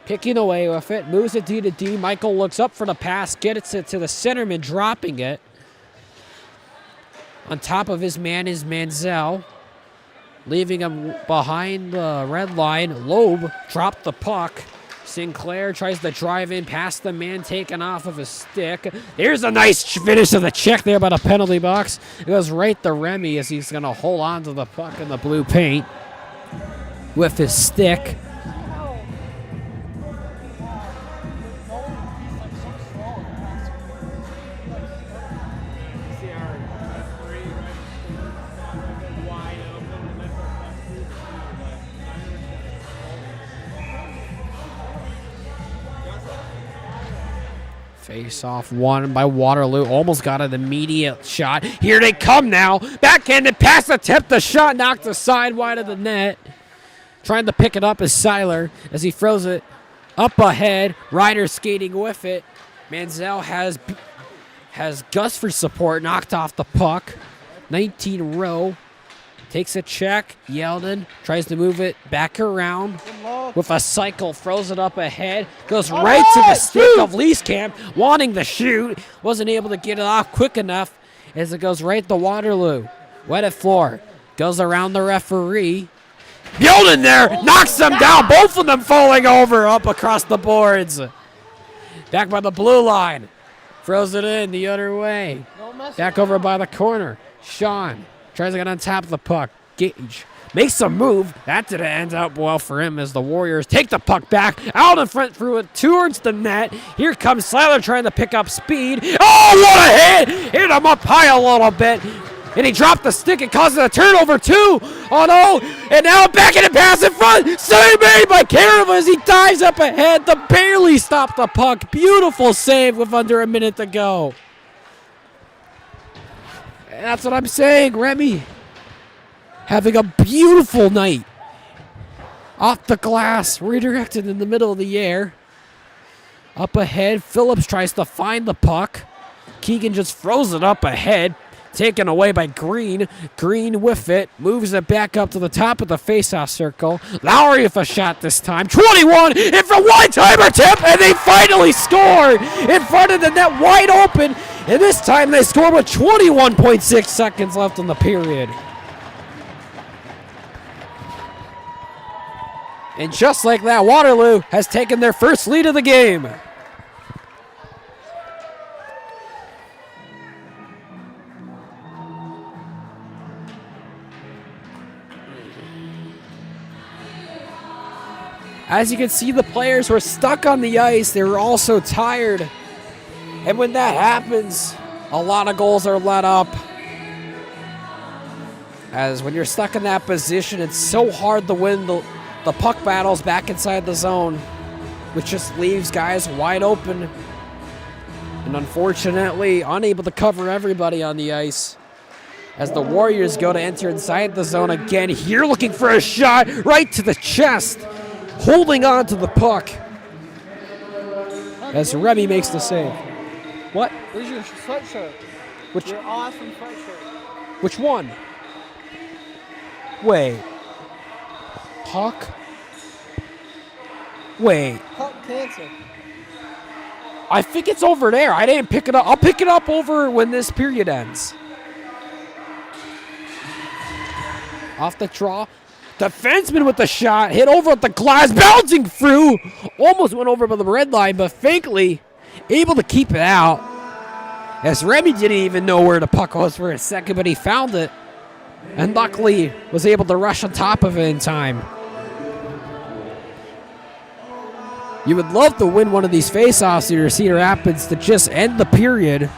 Picking away with it, moves it D to D. Michael looks up for the pass, gets it to the centerman, dropping it. On top of his man is Manziel, leaving him behind the red line. Loeb dropped the puck. Sinclair tries to drive in past the man, taken off of his stick. Here's a nice finish of the check there by the penalty box. It goes right to Remy as he's going to hold on to the puck in the blue paint with his stick. Face off won by Waterloo. Almost got an immediate shot. Here they come now. Backhanded pass attempt. The shot knocked aside wide of the net. Trying to pick it up is Seiler as he throws it up ahead. Ryder skating with it. Manziel has Gus for support. Knocked off the puck. 19 row. Takes a check. Yeldon tries to move it back around with a cycle. Throws it up ahead. Goes right to the stick of Leeskamp. Wanting to shoot. Wasn't able to get it off quick enough as it goes right to Waterloo. Wetted floor. Goes around the referee. Yeldon there. Knocks them down. Both of them falling over up across the boards. Back by the blue line. Throws it in the other way. Back over by the corner. Sean tries to get on top of the puck. Gage makes a move. That didn't end up well for him as the Warriors take the puck back. Out in front through it towards the net. Here comes Seiler trying to pick up speed. Oh, what a hit! Hit him up high a little bit. And he dropped the stick. It causes a turnover too. Oh no. And now back in the pass in front. Save made by Caribou as he dives up ahead to barely stop the puck. Beautiful save with under a minute to go. That's what I'm saying, Remy. Having a beautiful night. Off the glass, redirected in the middle of the air. Up ahead, Phillips tries to find the puck. Keegan just throws it up ahead. Taken away by Green. Green with it. Moves it back up to the top of the faceoff circle. Lowry with a shot this time. 21 in for one-timer tip, and they finally score in front of the net wide open. And this time they score with 21.6 seconds left in the period. And just like that, Waterloo has taken their first lead of the game. As you can see, the players were stuck on the ice. They were also tired. And when that happens, a lot of goals are let up. As when you're stuck in that position, it's so hard to win the puck battles back inside the zone, which just leaves guys wide open. And unfortunately, unable to cover everybody on the ice. As the Warriors go to enter inside the zone again, here looking for a shot right to the chest. Holding on to the puck as Remy makes the save. What? Where's your sweatshirt? Your awesome sweatshirt. Which one? Wait. Puck? Wait. Puck cancer. I think it's over there. I didn't pick it up. I'll pick it up over when this period ends. Off the draw. Defenseman with the shot, hit over at the glass, bouncing through. Almost went over by the red line, but faintly able to keep it out. As Remy didn't even know where the puck was for a second, but he found it. And luckily was able to rush on top of it in time. You would love to win one of these faceoffs here, Cedar Rapids, to just end the period.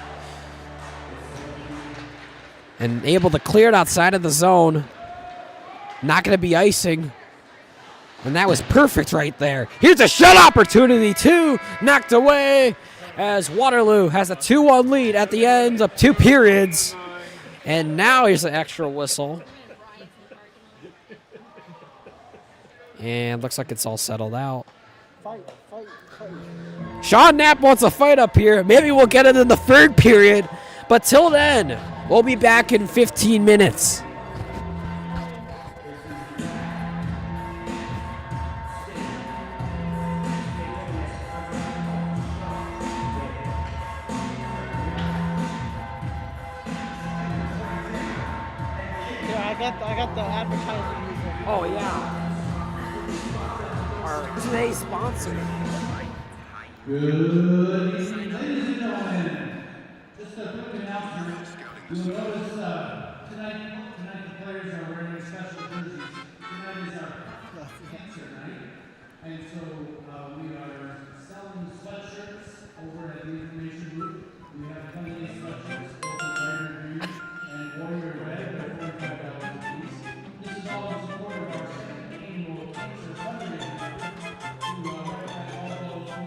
And able to clear it outside of the zone. Not going to be icing. And that was perfect right there. Here's a shot opportunity, too. Knocked away as Waterloo has a 2-1 lead at the end of 2 periods. And now here's an extra whistle. And looks like it's all settled out. Fight. Sean Knapp wants a fight up here. Maybe we'll get it in the 3rd period. But till then, we'll be back in 15 minutes. I got the advertising music. Oh, yeah. Our today's sponsor. Good evening, ladies and gentlemen. Just a quick announcement. You'll notice tonight the players are wearing special jerseys. Tonight is our cancer night, and so we are selling sweatshirts over at the information booth. We have plenty of sweatshirts, both in Warrior Green and Warrior Red. They're $45 a piece. This is all in support of our second annual cancer fundraising effort to recognize all those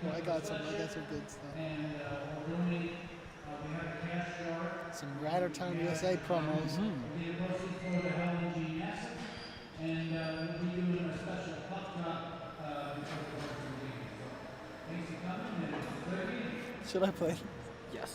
who I got some good stuff. and we'll donate. We have a cash jar. Some Rider Town USA promos. The proceeds go to Helen G. Nassif, and we'll be doing a special puck drop before the Varsity game. So thanks for coming, and it's a great game. Should I play? Yes.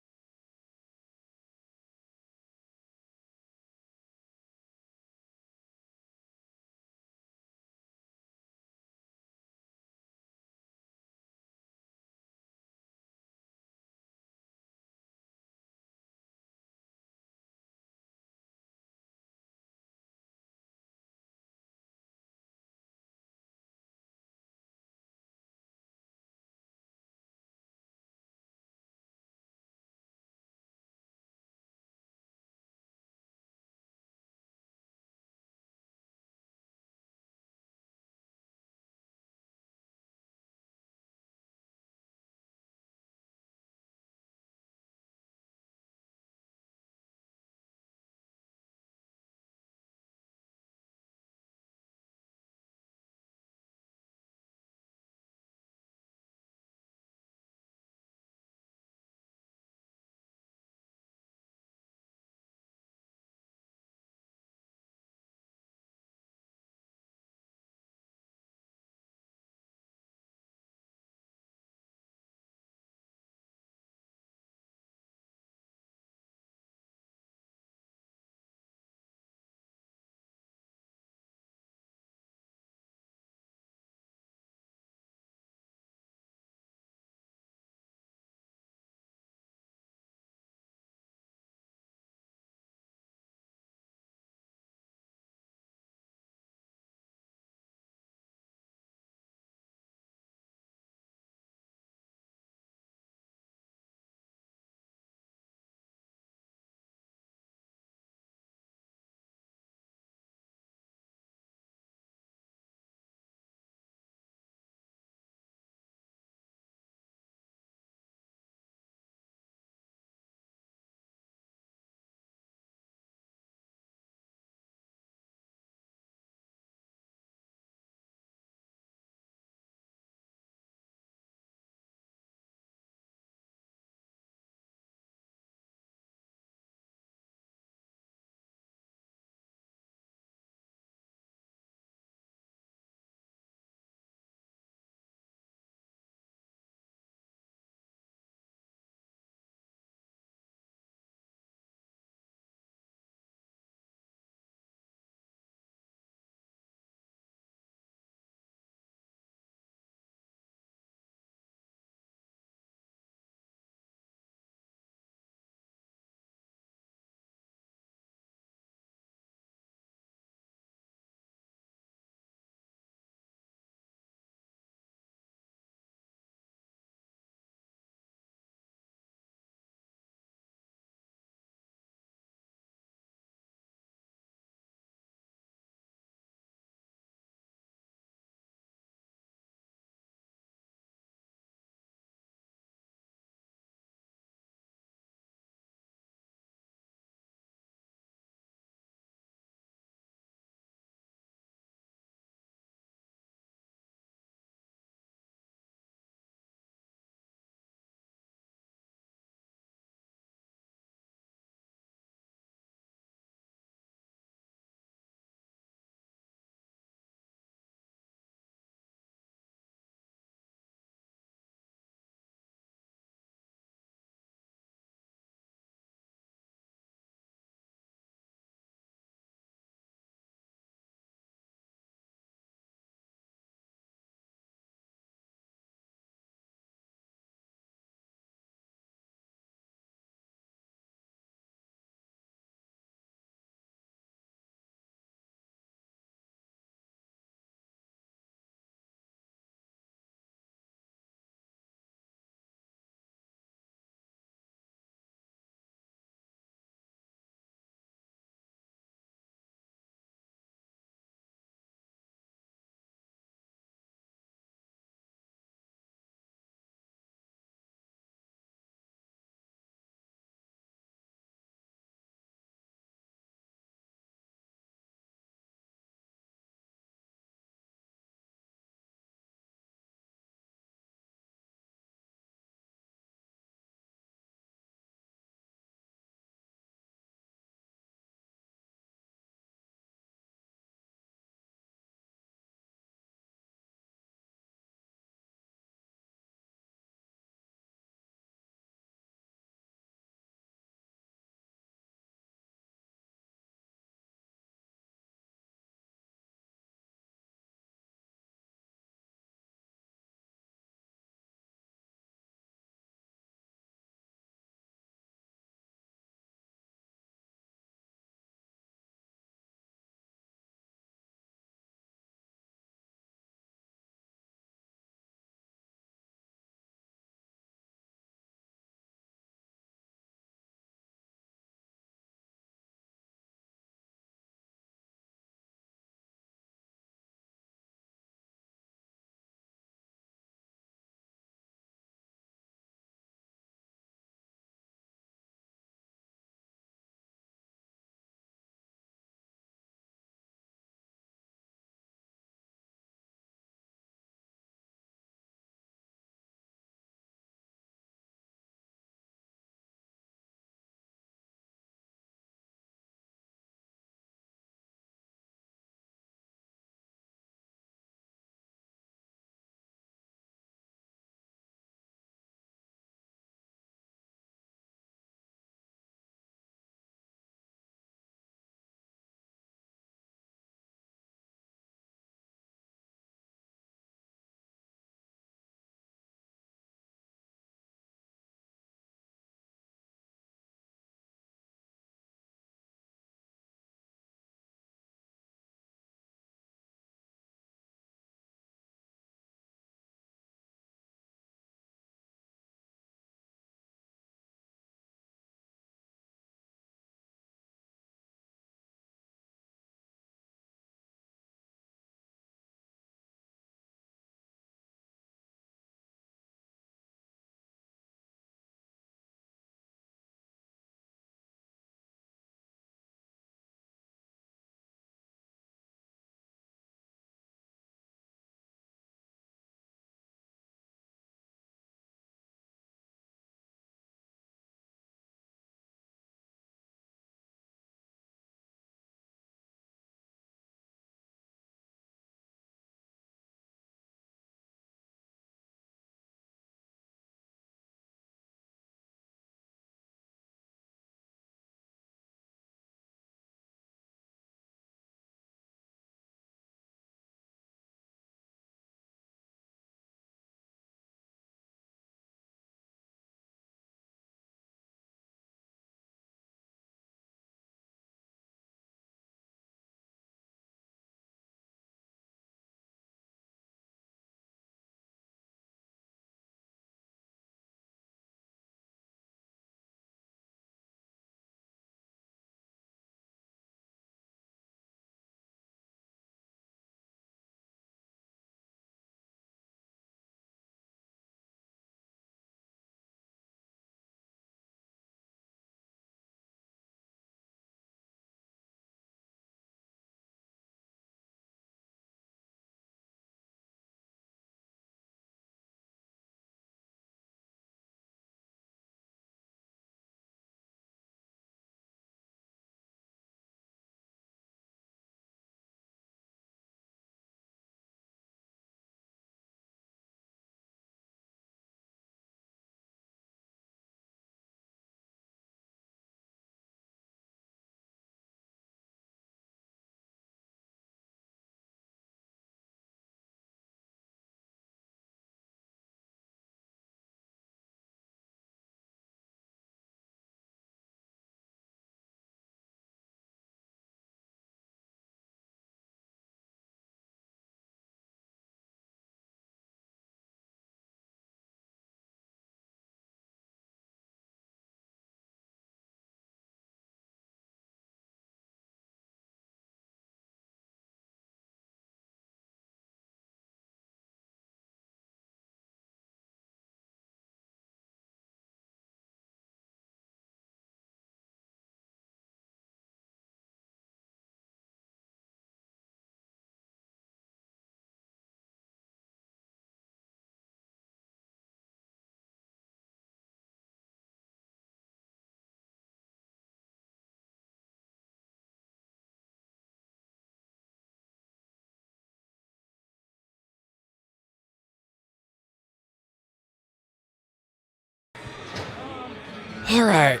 All right.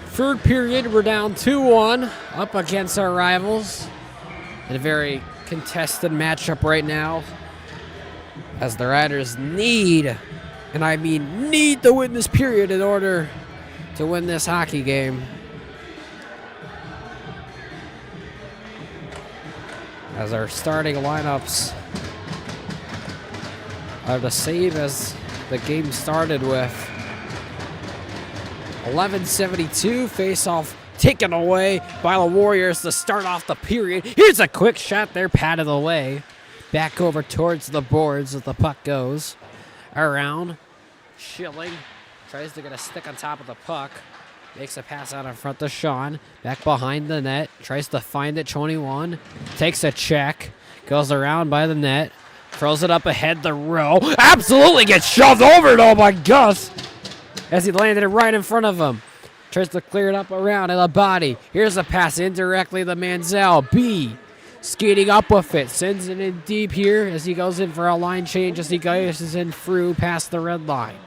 Third period, we're down 2-1 up against our rivals in a very contested matchup right now as the Riders need, and I mean need, to win this period in order to win this hockey game. As our starting lineups are the same as the game started with. 11:72, face-off taken away by the Warriors to start off the period. Here's a quick shot there, patted away. Back over towards the boards as the puck goes around. Schilling tries to get a stick on top of the puck. Makes a pass out in front to Sean. Back behind the net. Tries to find it, 21. Takes a check. Goes around by the net. Throws it up ahead the row. Absolutely gets shoved over it, oh my gosh, as he landed it right in front of him. Tries to clear it up around at the body. Here's a pass indirectly to Manziel. B skating up with it. Sends it in deep here as he goes in for a line change as he goes in through past the red line.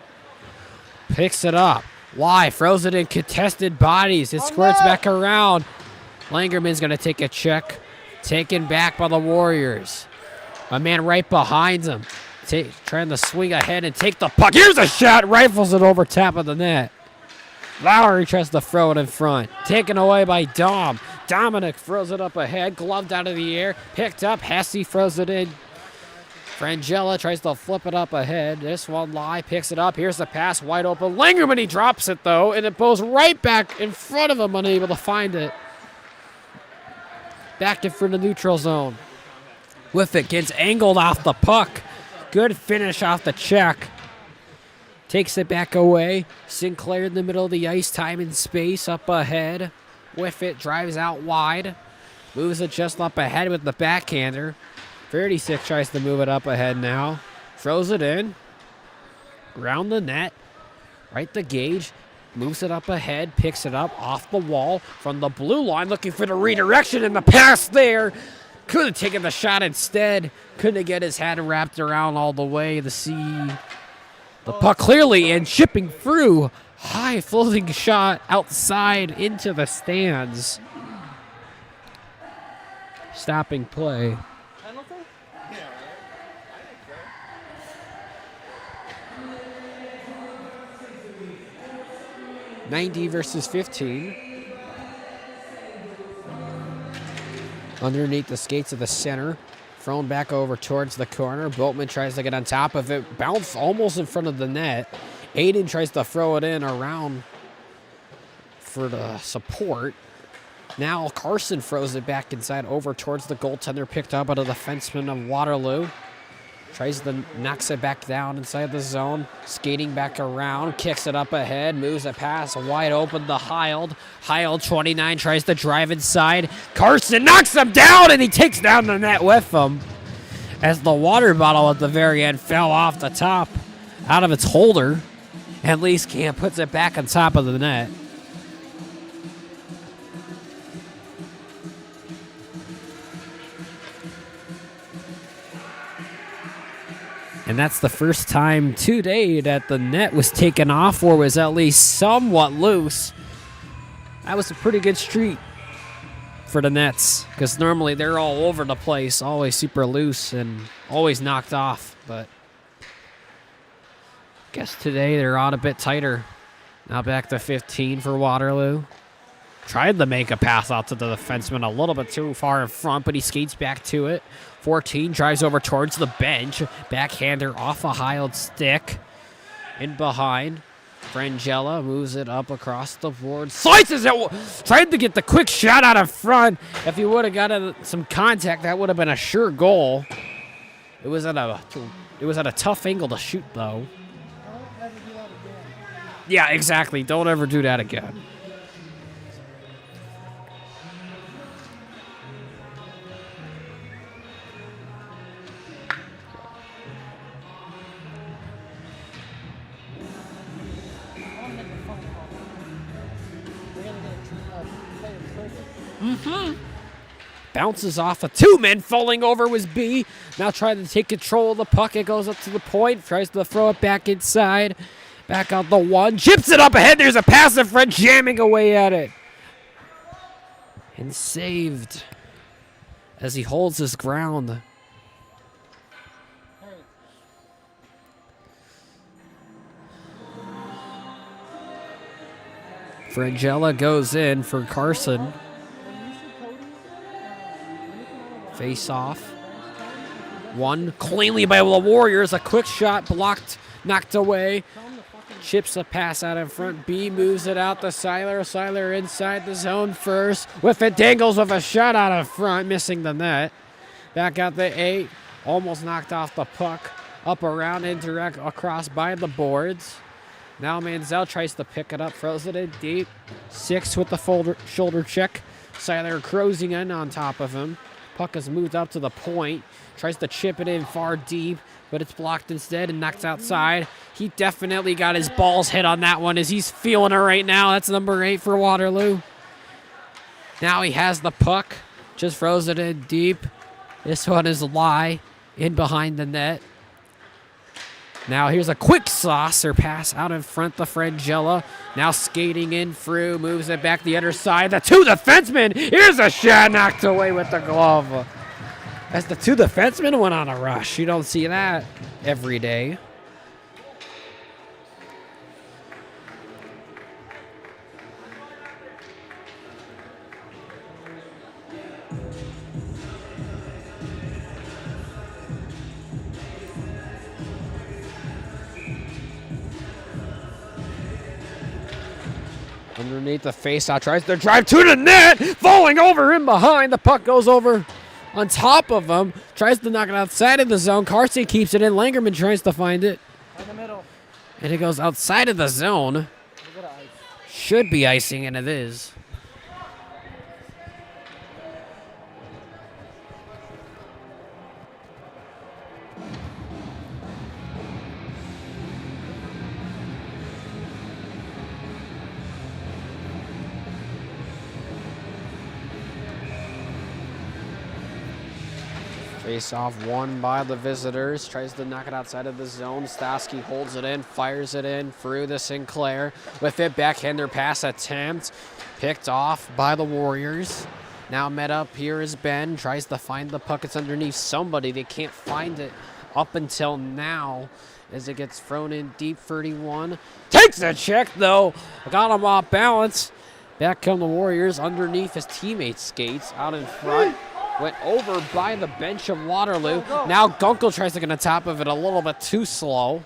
Picks it up. Y throws it in contested bodies. It squirts back around. Langerman's going to take a check. Taken back by the Warriors. A man right behind him. Trying to swing ahead and take the puck. Here's a shot. Rifles it over top of the net. Lowry tries to throw it in front. Taken away by Dom. Dominic throws it up ahead. Gloved out of the air. Picked up. Hesse throws it in. Frangella tries to flip it up ahead. This one, Lai picks it up. Here's the pass. Wide open. Langerman, he drops it, though, and it goes right back in front of him, unable to find it. Back in front of the neutral zone. With it, gets angled off the puck. Good finish off the check. Takes it back away. Sinclair in the middle of the ice, time and space up ahead. With it, drives out wide. Moves it just up ahead with the backhander. 36 tries to move it up ahead now. Throws it in. Around the net. Right the gauge. Moves it up ahead. Picks it up off the wall from the blue line. Looking for the redirection and the pass there. Could have taken the shot instead. Couldn't get his head wrapped around all the way to see the puck clearly, and shipping through. High floating shot outside into the stands. Stopping play. 90 versus 15. Underneath the skates of the center. Thrown back over towards the corner. Boatman tries to get on top of it. Bounce almost in front of the net. Aiden tries to throw it in around for the support. Now Carson throws it back inside over towards the goaltender. Picked up by the defenseman of Waterloo. Tries to knocks it back down inside the zone. Skating back around. Kicks it up ahead. Moves a pass wide open to Heald. Heald, 29, tries to drive inside. Carson knocks him down, and he takes down the net with him. As the water bottle at the very end fell off the top out of its holder. And Leeskamp puts it back on top of the net. And that's the first time today that the net was taken off or was at least somewhat loose. That was a pretty good streak for the Nets, because normally they're all over the place, always super loose and always knocked off. But I guess today they're on a bit tighter. Now back to 15 for Waterloo. Tried to make a pass out to the defenseman a little bit too far in front, but he skates back to it. 14 drives over towards the bench. Backhander off a Heald stick. In behind. Frangella moves it up across the board. Slices it! Tried to get the quick shot out in front. If he would have got some contact, that would have been a sure goal. It was at a tough angle to shoot, though. Yeah, exactly. Don't ever do that again. Bounces off of two men. Falling over was B. Now trying to take control of the puck. It goes up to the point. Tries to throw it back inside. Back out the one. Chips it up ahead. There's a pass in front, jamming away at it. And saved as he holds his ground. Frangella goes in for Carson. Face off. One cleanly by the Warriors. A quick shot blocked, knocked away. Chips a pass out in front. B moves it out to Seiler. Seiler inside the zone first. With it dangles with a shot out in front, missing the net. Back out the 8. Almost knocked off the puck. Up around, indirect across by the boards. Now Manziel tries to pick it up, throws it in deep. 6 with the shoulder check. Seiler cruising in on top of him. Puck has moved up to the point. Tries to chip it in far deep, but it's blocked instead and knocked outside. He definitely got his balls hit on that one as he's feeling it right now. That's number 8 for Waterloo. Now he has the puck. Just throws it in deep. This one is a lie in behind the net. Now here's a quick saucer pass out in front to Frangella. Now skating in through, moves it back the other side. The 2 defensemen. Here's a shot knocked away with the glove. As the 2 defensemen went on a rush. You don't see that every day. Underneath the faceoff, tries to drive to the net, falling over in behind. The puck goes over on top of him, tries to knock it outside of the zone. Carson keeps it in. Langerman tries to find it. In the middle. And it goes outside of the zone. Should be icing, and it is. Face off won by the visitors. Tries to knock it outside of the zone. Stosky holds it in, fires it in through the Sinclair. With it, backhander pass attempt. Picked off by the Warriors. Now met up here is Ben. Tries to find the puck. It's underneath somebody. They can't find it up until now as it gets thrown in deep. 31. Takes a check though. Got him off balance. Back come the Warriors underneath his teammates' skates out in front. Went over by the bench of Waterloo. Now Gunkel tries to get on top of it a little bit too slow.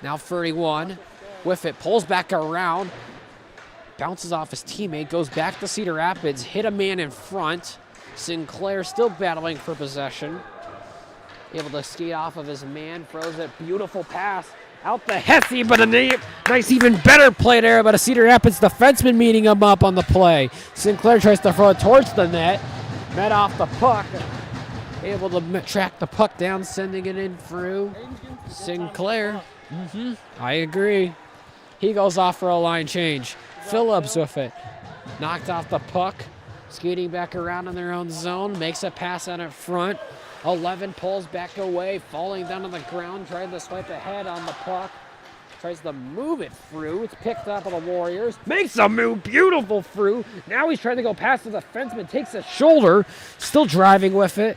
Now 31 with it, pulls back around. Bounces off his teammate, goes back to Cedar Rapids, hit a man in front. Sinclair still battling for possession. Able to skate off of his man, throws it, beautiful pass. Out the Hesse, but a nice, even better play there, but a Cedar Rapids defenseman meeting him up on the play. Sinclair tries to throw it towards the net. Met off the puck. Able to track the puck down, sending it in through Sinclair. I agree. He goes off for a line change. Phillips with it. Knocked off the puck. Skating back around in their own zone. Makes a pass out in front. 11 pulls back away. Falling down on the ground. Trying to swipe ahead on the puck. Tries to move it through. It's picked up by the Warriors. Makes a move. Beautiful through. Now he's trying to go past the defenseman. Takes a shoulder. Still driving with it.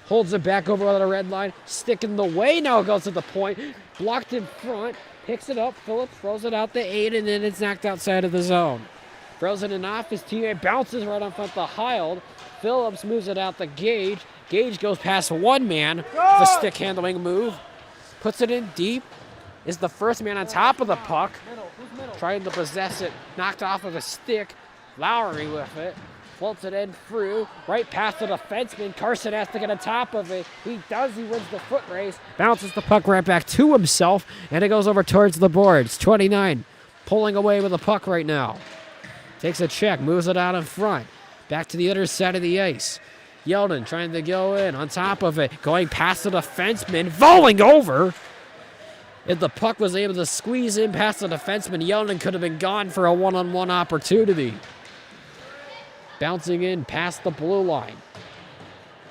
Holds it back over on the red line. Stick in the way. Now it goes to the point. Blocked in front. Picks it up. Phillips throws it out the 8, and then it's knocked outside of the zone. Throws it in off. His teammate bounces right on front to Heald. Phillips moves it out to Gage. Gage goes past one man. The stick handling move. Puts it in deep. Is the first man on top of the puck. Trying to possess it. Knocked off of a stick. Lowry with it. Floats it in through. Right past the defenseman. Carson has to get on top of it. He does. He wins the foot race. Bounces the puck right back to himself. And it goes over towards the boards. 29. Pulling away with the puck right now. Takes a check. Moves it out in front. Back to the other side of the ice. Yeldon trying to go in. On top of it. Going past the defenseman. Falling over. If the puck was able to squeeze in past the defenseman, Yeldon could have been gone for a one-on-one opportunity. Bouncing in past the blue line.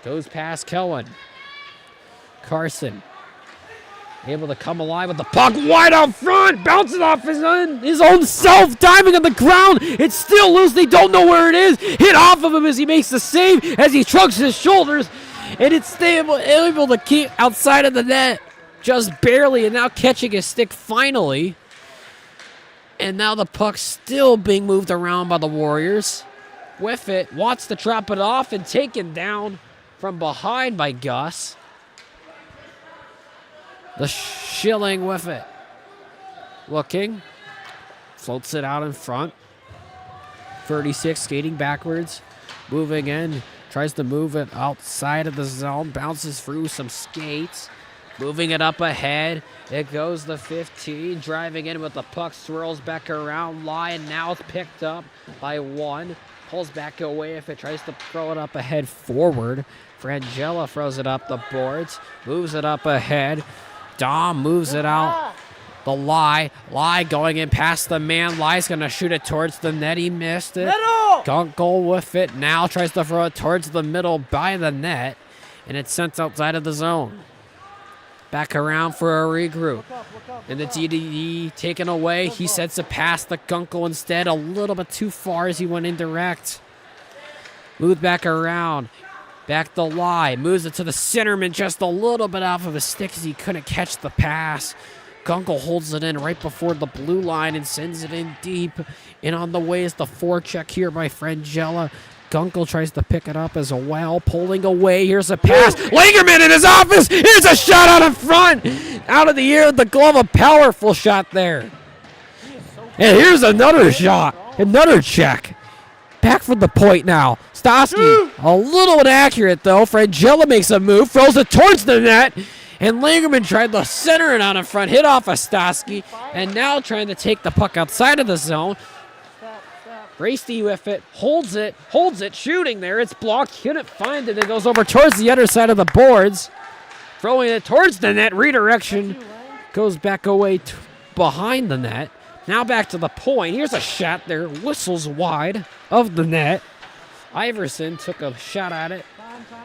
Goes past Kellen. Carson able to come alive with the puck wide out front, bouncing off his own self, diving on the ground. It's still loose. They don't know where it is. Hit off of him as he makes the save, as he shrugs his shoulders, and it's able to keep outside of the net just barely, and now catching his stick finally. And now the puck's still being moved around by the Warriors. With it, wants to drop it off and taken down from behind by Gus. The Schilling with it. Looking. Floats it out in front. 36 skating backwards. Moving in. Tries to move it outside of the zone. Bounces through some skates. Moving it up ahead. It goes to 15. Driving in with the puck. Swirls back around. Line now it's picked up by 1. Pulls back away if it tries to throw it up ahead forward. Frangella throws it up the boards. Moves it up ahead. Dom moves it out. The Lie going in past the man. Lie's going to shoot it towards the net. He missed it. Gunkel with it. Now tries to throw it towards the middle by the net. And it's sent outside of the zone. Back around for a regroup. And the TDD taken away. He sets it past the Gunkel instead. A little bit too far as he went indirect. Moved back around. Back the Lie. Moves it to the centerman just a little bit off of his stick as he couldn't catch the pass. Gunkel holds it in right before the blue line and sends it in deep. And on the way is the forecheck here by Frangella. Gunkel tries to pick it up as well. Pulling away. Here's a pass. Langerman in his office. Here's a shot out in front. Out of the air with the glove. A powerful shot there. And here's another shot. Another check. Back from the point now. Stosky, a little inaccurate though. Frangella makes a move, throws it towards the net, and Langerman tried to center it out in front, hit off of Stosky, and now trying to take the puck outside of the zone. Varsity with it, holds it, shooting there. It's blocked, couldn't find it. It goes over towards the other side of the boards, throwing it towards the net. Redirection goes back away behind the net. Now back to the point. Here's a shot there. Whistles wide of the net. Iverson took a shot at it.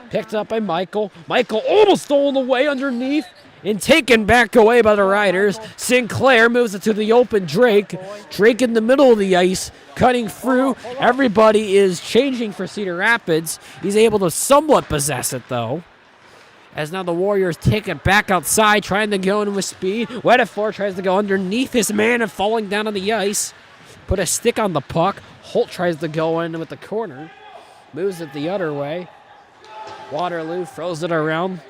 Picked up by Michael. Michael almost stolen away underneath and taken back away by the Riders. Sinclair moves it to the open Drake. Drake in the middle of the ice, cutting through. Everybody is changing for Cedar Rapids. He's able to somewhat possess it, though. As now the Warriors take it back outside, trying to go in with speed. Wedefor tries to go underneath his man and falling down on the ice. Put a stick on the puck. Holt tries to go in with the corner. Moves it the other way. Waterloo throws it around.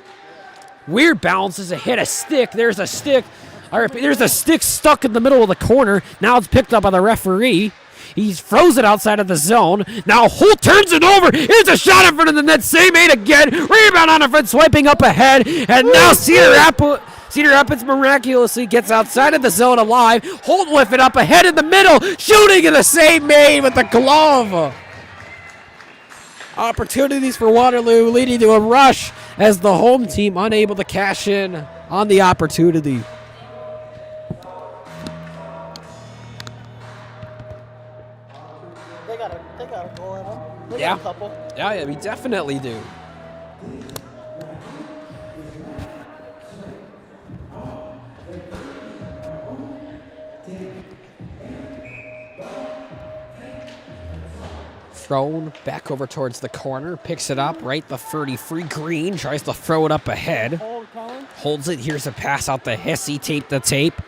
Weird bounces, a hit a stick. There's a stick. There's a stick stuck in the middle of the corner. Now it's picked up by the referee. He's froze it outside of the zone. Now Holt turns it over. Here's a shot in front of the net. Save made again. Rebound on the front, swiping up ahead. And now Cedar Rapids miraculously gets outside of the zone alive. Holt with it up ahead in the middle. Shooting and the save made with the glove. Opportunities for Waterloo leading to a rush as the home team unable to cash in on the opportunity. They got a goal in them. They Yeah. got a couple. Yeah, we definitely do. Thrown back over towards the corner, picks it up, right the 33 Green, tries to throw it up ahead. Holds it, here's a pass out the Hesse, tape the tape.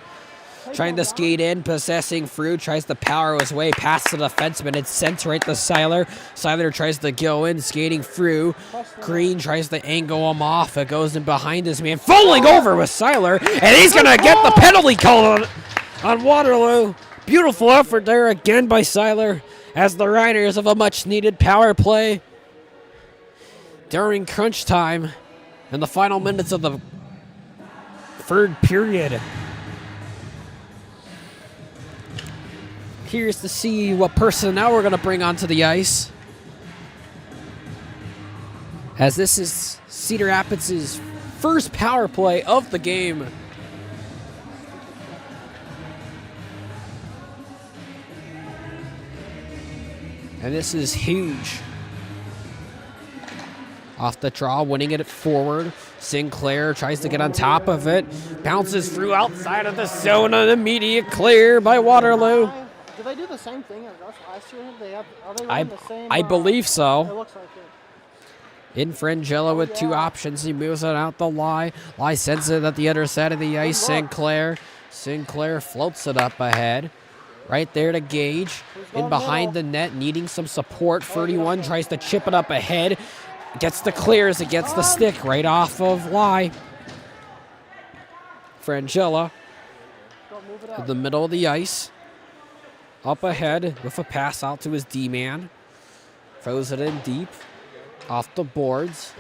Trying to skate in, possessing through, tries to power his way past the defenseman. It's sent right to Seiler. Seiler tries to go in, skating through. Green tries to angle him off. It goes in behind his man, falling over with Seiler, and he's going to get the penalty call on Waterloo. Beautiful effort there again by Seiler as the Riders have a much-needed power play during crunch time in the final minutes of the third period. Curious to see what personnel we're going to bring onto the ice, as this is Cedar Rapids' first power play of the game. And this is huge. Off the draw, winning it forward. Sinclair tries to get on top of it. Bounces through outside of the zone. An immediate clear by Waterloo. Did they do the same thing as us last year? Are they running the same? I believe It so. looks like it. In Frangella with two options. He moves it out the lie. Lie sends it at the other side of the ice. Sinclair. Sinclair floats it up ahead. Right there to Gage. In behind the net, needing some support. 31 tries to chip it up ahead. Gets the clears. It gets the stick right off of Lie. Frangella in the middle of the ice. Up ahead with a pass out to his D-man. Throws it in deep. Off the boards.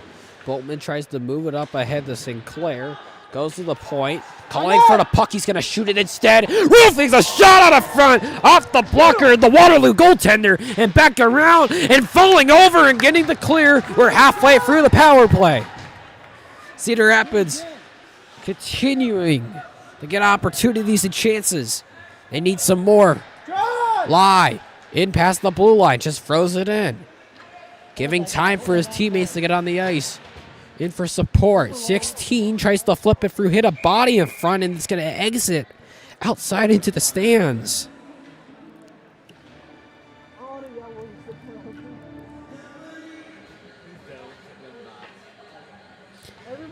Boltman tries to move it up ahead to Sinclair. Goes to the point. Calling for the puck. He's going to shoot it instead. Roofing's a shot out of front. Off the blocker, the Waterloo goaltender. And back around and falling over and getting the clear. We're halfway through the power play. Cedar Rapids continuing to get opportunities and chances. They need some more. Lie. In past the blue line. Just throws it in. Giving time for his teammates to get on the ice. In for support. 16 tries to flip it through, hit a body in front, and it's going to exit outside into the stands.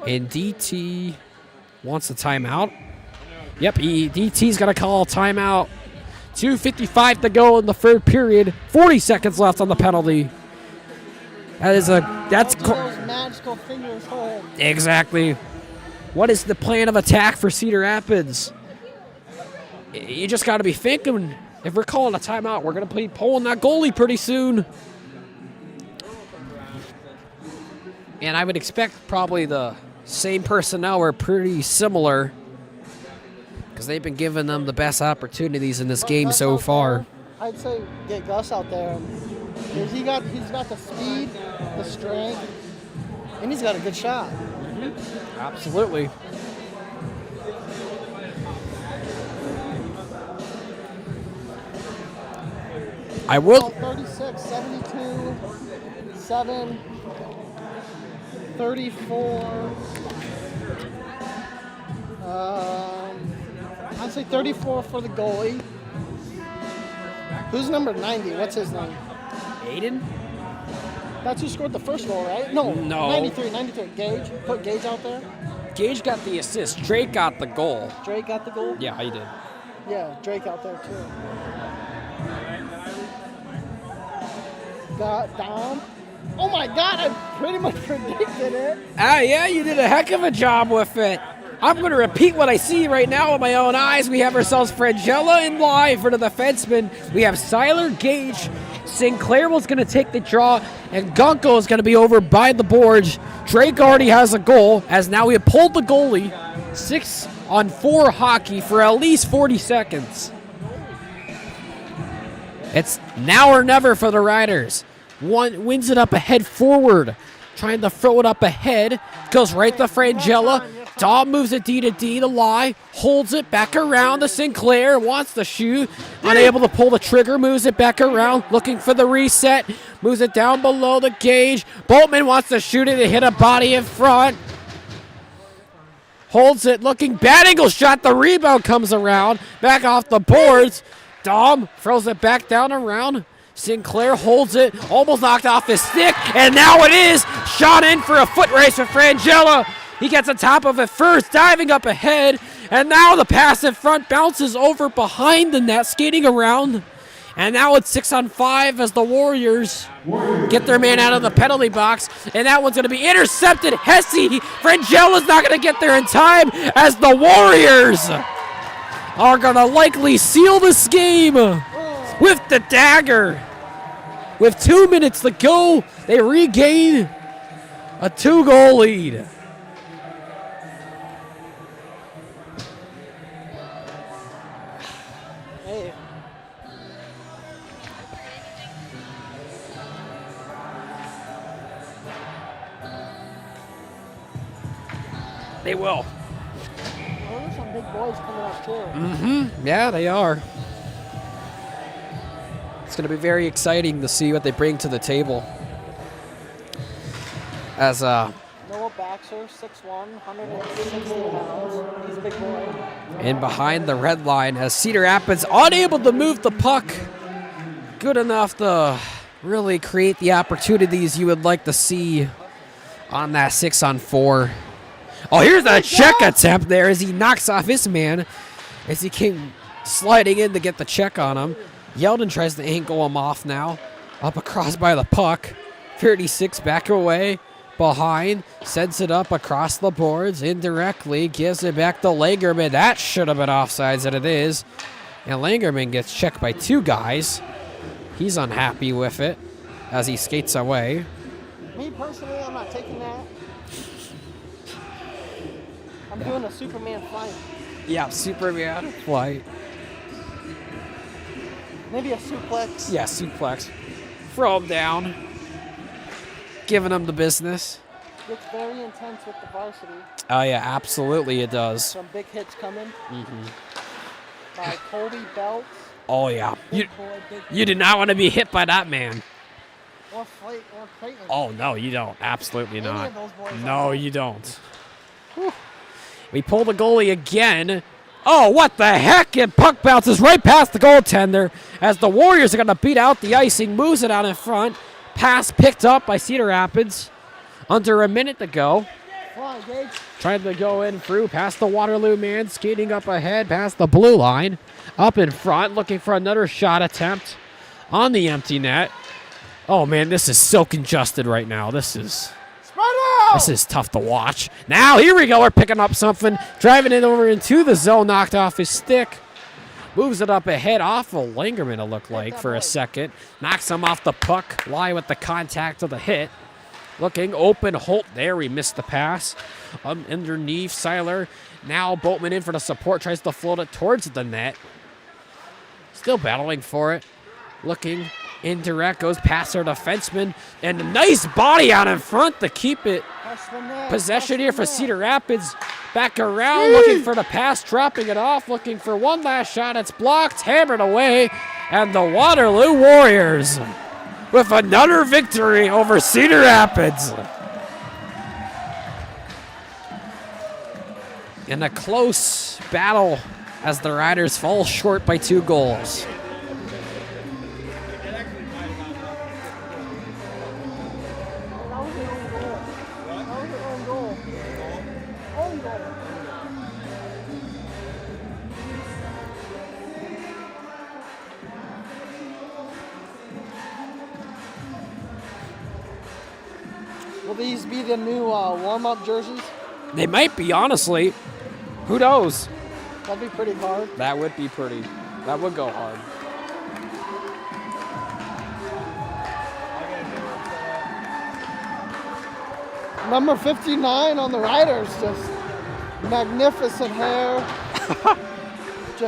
And DT wants a timeout. Yep, DT's got to call a timeout. 2:55 to go in the third period. 40 seconds left on the penalty. That's magical fingers hold. Exactly. What is the plan of attack for Cedar Rapids? You just got to be thinking, if we're calling a timeout, we're going to be pulling that goalie pretty soon. And I would expect probably the same personnel are pretty similar because they've been giving them the best opportunities in this game so far. I'd say get Gus out there. He's got the speed, the strength, and he's got a good shot. Absolutely. I will. 36, 72, 7, 34. I'd say 34 for the goalie. Who's number 90? What's his name? Aiden? That's who scored the first goal, right? No. 93. Gage. Put Gage out there. Gage got the assist. Drake got the goal. Drake got the goal? Yeah, he did. Yeah, Drake out there too. Got Dom. Oh my God, I pretty much predicted it. Yeah, you did a heck of a job with it. I'm going to repeat what I see right now with my own eyes. We have ourselves Frangella in live for the defenseman. We have Seiler, Gage. Sinclair was going to take the draw, and Gunko is going to be over by the boards. Drake already has a goal, as now we have pulled the goalie. 6-on-4 hockey for at least 40 seconds. It's now or never for the Riders. One wins it up ahead forward. Trying to throw it up ahead. Goes right to Frangella. Dom moves it D to D to Lie. Holds it back around to Sinclair. Wants to shoot. Unable to pull the trigger. Moves it back around. Looking for the reset. Moves it down below the Gage. Boltman wants to shoot it and hit a body in front. Holds it. Looking bad angle shot. The rebound comes around. Back off the boards. Dom throws it back down around. Sinclair holds it. Almost knocked off his stick. And now it is. Shot in for a foot race for Frangella. He gets on top of it first, diving up ahead, and now the pass in front bounces over behind the net, skating around, and now it's 6-on-5 as the Warriors get their man out of the penalty box, and that one's going to be intercepted. Hesse, Frangella's not going to get there in time as the Warriors are going to likely seal this game with the dagger. With 2 minutes to go, they regain a 2-goal lead. They will. Oh, there's some big boys coming up too. Yeah, they are. It's going to be very exciting to see what they bring to the table. as Noah Baxter, 6'1", 160 pounds. He's a big boy. in behind the red line as Cedar Rapids unable to move the puck good enough to really create the opportunities you would like to see on that 6-on-4. Oh, here's a check attempt there as he knocks off his man as he came sliding in to get the check on him. Yeldon tries to ankle him off now. Up across by the puck. 36 back away. Behind. Sends it up across the boards. Indirectly. Gives it back to Langerman. That should have been offsides, and it is. And Langerman gets checked by 2 guys. He's unhappy with it as he skates away. Me personally, I'm not taking that. I'm doing a Superman flight. Yeah, Superman flight. Maybe a suplex. Yeah, suplex. Throw him down. Giving him the business. Gets very intense with the varsity. Oh, yeah, absolutely it does. Some big hits coming. By Colby Belts. Oh, yeah. Big boy, big You did not want to be hit by that man. Or Clayton. Oh, no, you don't. Absolutely Any not. of those boys No, are. you don't. We pull the goalie again. Oh, what the heck? And puck bounces right past the goaltender as the Warriors are going to beat out the icing. Moves it out in front. Pass picked up by Cedar Rapids. Under a minute to go. Come on, Gage. Trying to go in through past the Waterloo man. Skating up ahead past the blue line. Up in front looking for another shot attempt on the empty net. Oh, man, this is so congested right now. This is tough to watch. Now, here we go. We're picking up something. Driving it over into the zone. Knocked off his stick. Moves it up ahead off of Langerman, it looked like, for a second. Knocks him off the puck. Lie with the contact of the hit. Looking open. Holt there. He missed the pass. Underneath Seiler. Now Boatman in for the support. Tries to float it towards the net. Still battling for it. Looking indirect. Goes past our defenseman. And a nice body out in front to keep it. Possession here for Cedar Rapids. Back around, looking for the pass, dropping it off, looking for one last shot. It's blocked, hammered away, and the Waterloo Warriors with another victory over Cedar Rapids. In a close battle as the Riders fall short by 2 goals. Will these be the new warm-up jerseys? They might be, honestly. Who knows? That'd be pretty hard. That would be pretty. That would go hard. Number 59 on the Riders, just magnificent hair.